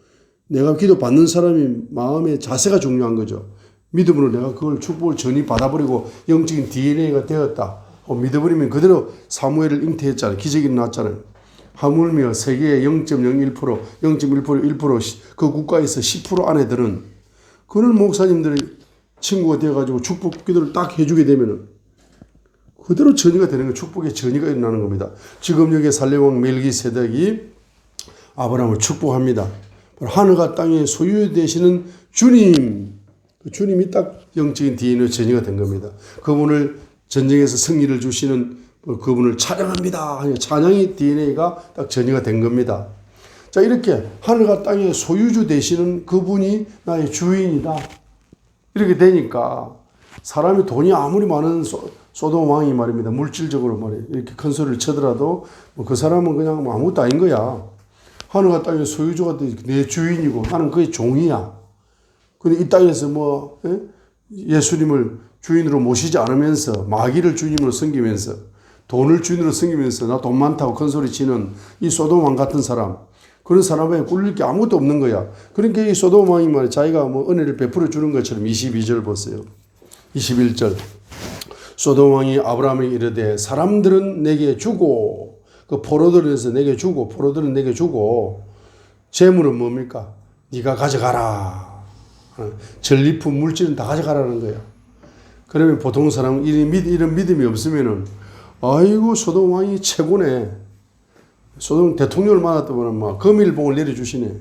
내가 기도 받는 사람이 마음의 자세가 중요한 거죠. 믿음으로 내가 그걸 축복을 전이 받아버리고 영적인 DNA가 되었다 하고 믿어버리면 그대로 사무엘을 잉태했잖아요. 기적이 났잖아요. 하물며 세계의 0.01%, 0.1%, 1%, 그 국가에서 10% 안에 드는 그런 목사님들이 친구가 되어가지고 축복 기도를 딱 해주게 되면은 그대로 전이가 되는 거, 축복의 전이가 일어나는 겁니다. 지금 여기 살렘 왕 멜기세덱이 아브라함을 축복합니다. 하늘과 땅의 소유 되시는 주님, 그 주님이 딱 영적인 DNA 전이가 된 겁니다. 그분을 전쟁에서 승리를 주시는 그분을 찬양합니다. 찬양의 DNA가 딱 전이가 된 겁니다. 자, 이렇게 하늘과 땅의 소유주 되시는 그분이 나의 주인이다. 이렇게 되니까 사람이 돈이 아무리 많은 소돔 왕이 말입니다. 물질적으로 말이에요. 이렇게 큰 소리를 치더라도 그 사람은 그냥 아무것도 아닌 거야. 하늘과 땅의 소유주가 내 주인이고 나는 그의 종이야. 근데 이 땅에서 예수님을 주인으로 모시지 않으면서 마귀를 주님으로 섬기면서 돈을 주인으로 섬기면서 나 돈 많다고 큰 소리 치는 이 소돔 왕 같은 사람, 그런 사람에 꿀릴 게 아무것도 없는 거야. 그러니까 이 소돔 왕이 말이야, 자기가 뭐 은혜를 베풀어 주는 것처럼 22절 보세요. 21절. 소돔 왕이 아브라함에게 이르되 사람들은 내게 주고 그 포로들에서 내게 주고 포로들은 내게 주고 재물은 뭡니까? 네가 가져가라. 전리품 물질은 다 가져가라는 거야. 그러면 보통 사람은 이런 믿음이 없으면은 아이고 소돔 왕이 최고네. 소돔 대통령을 만났더니 막 금일봉을 내려주시네.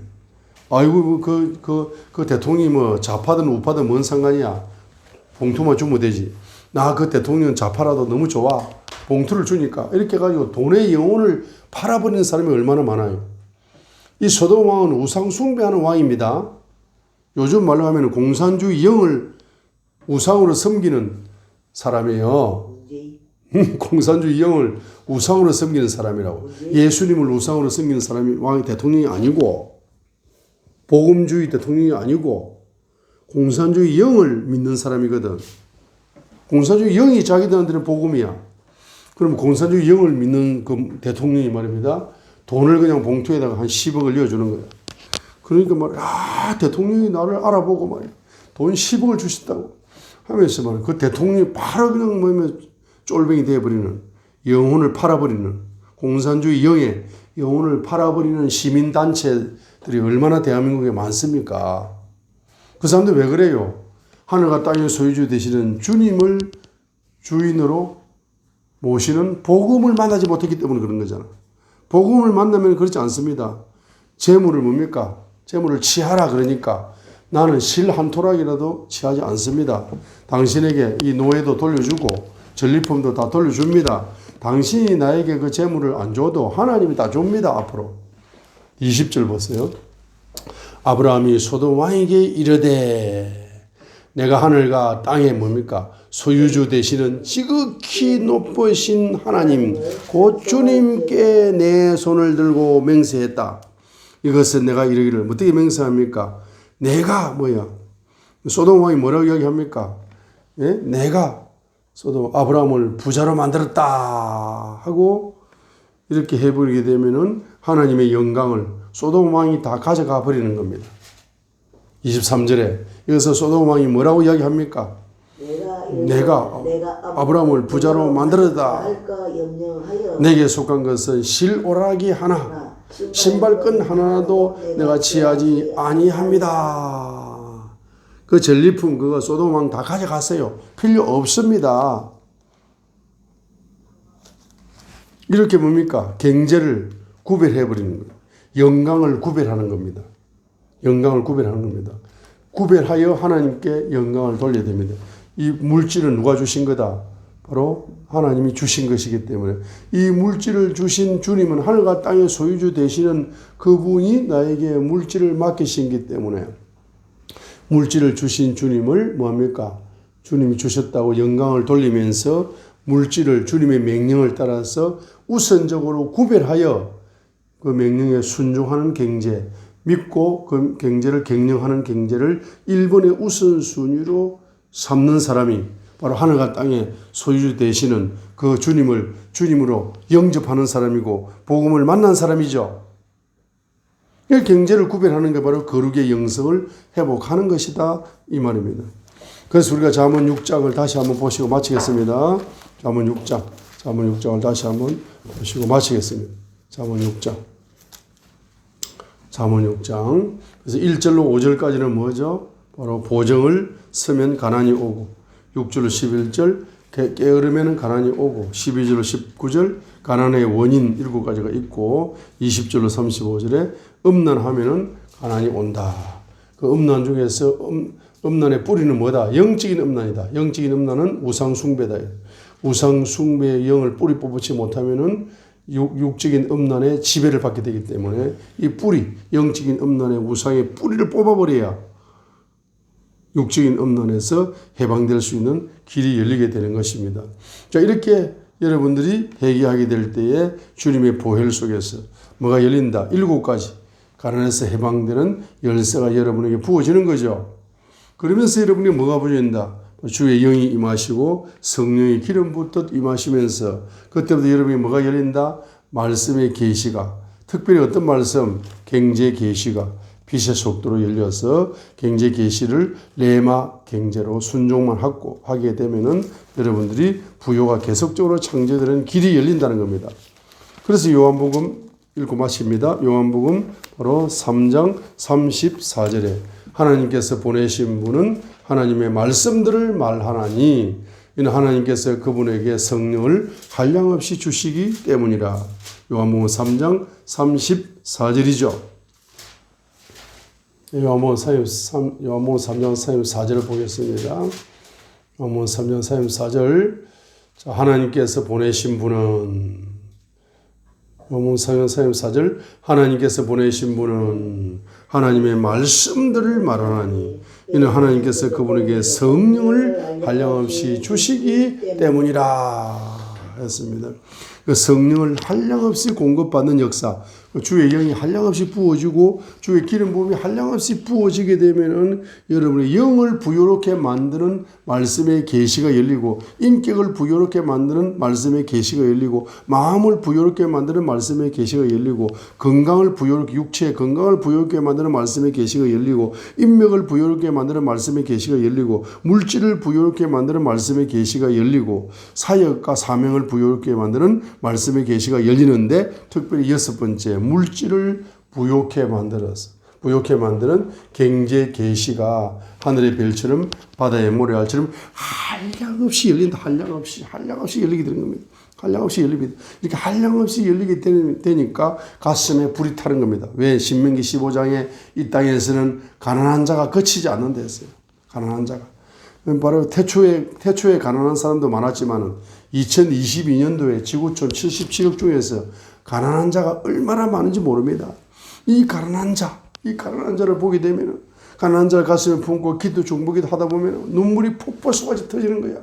아이고 그 대통령이 뭐 좌파든 우파든 뭔 상관이야. 봉투만 주면 되지. 나 그 대통령 좌파라도 너무 좋아. 봉투를 주니까 이렇게 해가지고 돈의 영혼을 팔아버리는 사람이 얼마나 많아요. 이 소돔 왕은 우상 숭배하는 왕입니다. 요즘 말로 하면 공산주의 영을 우상으로 섬기는 사람이에요. 공산주의 영을 우상으로 섬기는 사람이라고. 예수님을 우상으로 섬기는 사람이 왕이 대통령이 아니고 복음주의 대통령이 아니고 공산주의 영을 믿는 사람이거든. 공산주의 영이 자기들한테는 복음이야. 그럼 공산주의 영을 믿는 그 대통령이 말입니다. 돈을 그냥 봉투에다가 한 10억을 넣어주는 거야. 그러니까 말이야, 대통령이 나를 알아보고 말이야. 돈 10억을 주셨다고 하면서 말이야. 그 대통령이 바로 그냥 뭐냐면 쫄병이 되어버리는, 영혼을 팔아버리는, 공산주의 영의 영혼을 팔아버리는 시민단체들이 얼마나 대한민국에 많습니까? 그 사람들 왜 그래요? 하늘과 땅의 소유주 되시는 주님을 주인으로 모시는 복음을 만나지 못했기 때문에 그런 거잖아. 복음을 만나면 그렇지 않습니다. 재물을 뭡니까? 재물을 취하라 그러니까 나는 실 한 토락이라도 취하지 않습니다. 당신에게 이 노예도 돌려주고 전리품도 다 돌려줍니다. 당신이 나에게 그 재물을 안 줘도 하나님이 다 줍니다. 앞으로. 20절 보세요. 아브라함이 소돔 왕에게 이르되 내가 하늘과 땅에 뭡니까? 소유주 되시는 지극히 높으신 하나님 곧 주님께 내 손을 들고 맹세했다. 이것은 내가 이르기를 어떻게 맹세합니까? 내가 뭐야? 소돔 왕이 뭐라고 이야기합니까? 예? 내가 소돔 아브라함을 부자로 만들었다 하고 이렇게 해버리게 되면은 하나님의 영광을 소돔 왕이 다 가져가 버리는 겁니다. 23절에 여기서 소돔 왕이 뭐라고 이야기합니까? 내가 아브라함을 부자로 만들었다. 내게 속한 것은 실오라기 하나, 신발끈 하나도 내가 취하지 아니합니다. 그 전리품 그거 소돔 왕 다 가져갔어요. 필요 없습니다. 이렇게 뭡니까? 경제를 구별해버리는 거예요. 영광을 구별하는 겁니다. 영광을 구별하는 겁니다. 구별하여 하나님께 영광을 돌려야 됩니다. 이 물질은 누가 주신 거다? 바로 하나님이 주신 것이기 때문에 이 물질을 주신 주님은 하늘과 땅의 소유주 되시는 그분이 나에게 물질을 맡기신기 때문에 물질을 주신 주님을 뭐합니까? 주님이 주셨다고 영광을 돌리면서 물질을 주님의 명령을 따라서 우선적으로 구별하여 그 명령에 순종하는 경제, 믿고 그 경제를 경영하는 경제를 1번의 우선순위로 삼는 사람이 바로 하늘과 땅의 소유주 되시는 그 주님을 주님으로 영접하는 사람이고 복음을 만난 사람이죠. 경제를 구별하는 게 바로 거룩의 영성을 회복하는 것이다 이 말입니다. 그래서 우리가 잠언 6장을 다시 한번 보시고 마치겠습니다. 잠언 6장을 다시 한번 보시고 마치겠습니다. 잠언 6장. 그래서 1절로 5절까지는 뭐죠? 바로 보정을 쓰면 가난이 오고 6절로 11절 게으르면 가난이 오고 12절로 19절 가난의 원인 7가지가 있고 20절로 35절에 음란하면은 가난이 온다. 그 음란 중에서 음란의 뿌리는 뭐다? 영적인 음란이다. 영적인 음란은 우상숭배다. 우상숭배의 영을 뿌리 뽑지 못하면은 육적인 음란의 지배를 받게 되기 때문에 이 뿌리, 영적인 음란의 우상의 뿌리를 뽑아버려야 육적인 음란에서 해방될 수 있는 길이 열리게 되는 것입니다. 자, 이렇게 여러분들이 회개하게 될 때에 주님의 보혈 속에서 뭐가 열린다? 7가지 가난에서 해방되는 열쇠가 여러분에게 부어지는 거죠. 그러면서 여러분이 뭐가 부어진다? 주의 영이 임하시고 성령의 기름 붓듯 임하시면서 그때부터 여러분이 뭐가 열린다? 말씀의 계시가, 특별히 어떤 말씀? 경제 계시가 빛의 속도로 열려서 경제 계시를 레마 경제로 순종만 하게 되면은 여러분들이 부요가 계속적으로 창조되는 길이 열린다는 겁니다. 그래서 요한복음 읽고 마칩니다. 요한복음 바로 3장 34절에 하나님께서 보내신 분은 하나님의 말씀들을 말하나니 이는 하나님께서 그분에게 성령을 한량없이 주시기 때문이라. 요한복음 3장 34절이죠. 요한복음 3장 34절을 보겠습니다. 요한복음 3장 34절. 자, 하나님께서 보내신 분은 요한복음 3장 34절. 하나님께서 보내신 분은 하나님의 말씀들을 말하나니 이는 하나님께서 그분에게 성령을 한량없이 주시기 때문이라 했습니다. 그 성령을 한량없이 공급받는 역사, 주의 영이 한량없이 부어지고 주의 기름 부음이 한량없이 부어지게 되면은 여러분의 영을 부요롭게 만드는 말씀의 계시가 열리고 인격을 부요롭게 만드는 말씀의 계시가 열리고 마음을 부요롭게 만드는 말씀의 계시가 열리고 건강을 부요롭게 육체의 건강을 부요롭게 만드는 말씀의 계시가 열리고 인맥을 부요롭게 만드는 말씀의 계시가 열리고 물질을 부요롭게 만드는 말씀의 계시가 열리고 사역과 사명을 부요롭게 만드는 말씀의 계시가 열리는데 특별히 6번째 물질을 부요케 만드는 경제 계시가 하늘의 별처럼 바다의 모래알처럼 한량없이 열린다. 한량없이 열리게 되는 겁니다. 한량없이 열립니다. 이렇게 한량없이 열리게 되니까 가슴에 불이 타는 겁니다. 왜? 신명기 15장에 이 땅에서는 가난한 자가 그치지 않는다 했어요. 가난한 자가. 바로 태초에 가난한 사람도 많았지만은 2022년도에 지구촌 77억 중에서 가난한 자가 얼마나 많은지 모릅니다. 이 가난한 자를 보게 되면 가난한 자를 가슴에 품고 기도 중보기도 하다 보면 눈물이 폭포수같이 터지는 거야.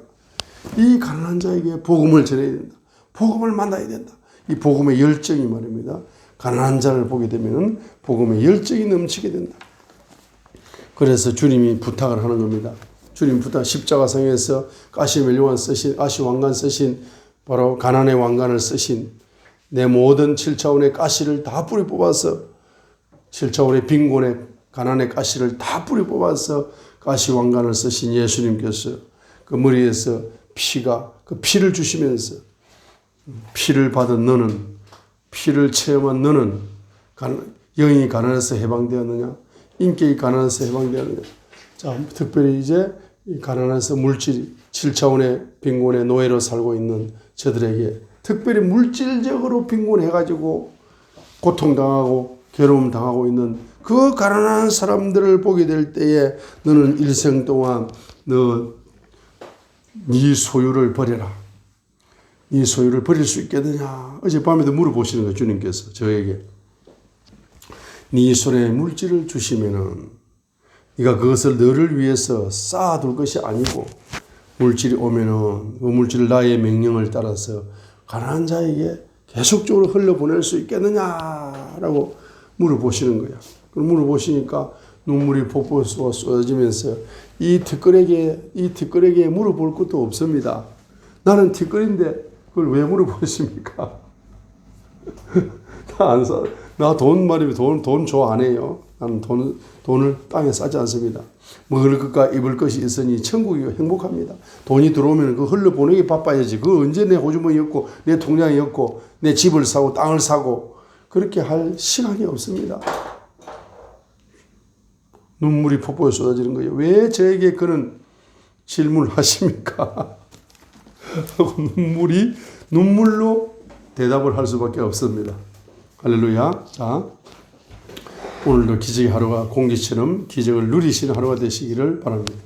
이 가난한 자에게 복음을 전해야 된다. 복음을 만나야 된다. 이 복음의 열정이 말입니다. 가난한 자를 보게 되면 복음의 열정이 넘치게 된다. 그래서 주님이 부탁을 하는 겁니다. 주님 부탁 십자가상에서 가시 왕관 쓰신 바로 가난의 왕관을 쓰신 내 모든 7차원의 가시를 다 뿌리 뽑아서 7차원의 빈곤의 가난의 가시를 다 뿌리 뽑아서 가시 왕관을 쓰신 예수님께서 그 머리에서 그 피를 주시면서 피를 받은 너는 피를 체험한 너는 영이 가난해서 해방되었느냐 인격이 가난해서 해방되었느냐. 자, 특별히 이제 가난해서 물질 7차원의 빈곤의 노예로 살고 있는 저들에게 특별히 물질적으로 빈곤해가지고 고통당하고 괴로움 당하고 있는 그 가난한 사람들을 보게 될 때에 너는 일생 동안 네 소유를 버려라. 네 소유를 버릴 수 있겠느냐. 어젯밤에도 물어보시는 거예요. 주님께서 저에게. 네 손에 물질을 주시면은 네가 그것을 너를 위해서 쌓아둘 것이 아니고 물질이 오면은 그 물질을 나의 명령을 따라서 가난한 자에게 계속적으로 흘려보낼 수 있겠느냐라고 물어보시는 거야. 그럼 물어보시니까 눈물이 폭포수가 쏟아지면서 이 뒷거래기에 물어볼 것도 없습니다. 나는 뒷거래인데 그걸 왜 물어보십니까? 나 돈 말이면 돈 좋아 안 해요. 나는 돈을 땅에 싸지 않습니다. 먹을 것과 입을 것이 있으니 천국이 행복합니다. 돈이 들어오면 그 흘러보내기 바빠야지. 그 언제 내 호주머니였고 내 통장이었고 내 집을 사고 땅을 사고 그렇게 할 시간이 없습니다. 눈물이 폭포에 쏟아지는 거예요. 왜 저에게 그런 질문을 하십니까? 눈물로 대답을 할 수밖에 없습니다. 할렐루야. 자, 오늘도 기적의 하루가 공기처럼 기적을 누리시는 하루가 되시기를 바랍니다.